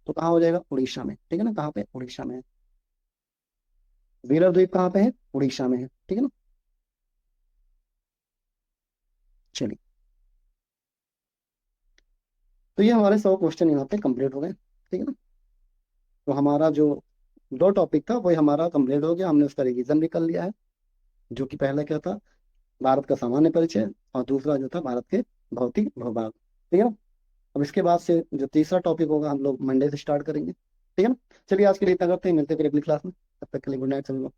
तो कहाँ हो जाएगा, उड़ीसा में, ठीक है ना, कहाँ पे, उड़ीसा में है। व्हीलर द्वीप कहाँ पे है, उड़ीसा में है, ठीक है ना। चलिए, तो ये हमारे 100 क्वेश्चन यहाँ पे कंप्लीट हो गए, ठीक है ना। तो हमारा जो दो टॉपिक था वही हमारा कंप्लीट हो गया, हमने उसका रिवीजन भी कर लिया है, जो कि पहला क्या था, भारत का सामान्य परिचय, और दूसरा जो था भारत के भौतिक भूभाग, ठीक है ना। अब इसके बाद से जो तीसरा टॉपिक होगा हम लोग मंडे से स्टार्ट करेंगे, ठीक है ना। चलिए, आज के लिए इतना करते हैं, मिलते हैं फिर अगली क्लास में, तब तक के लिए गुड नाइट सभी लोग।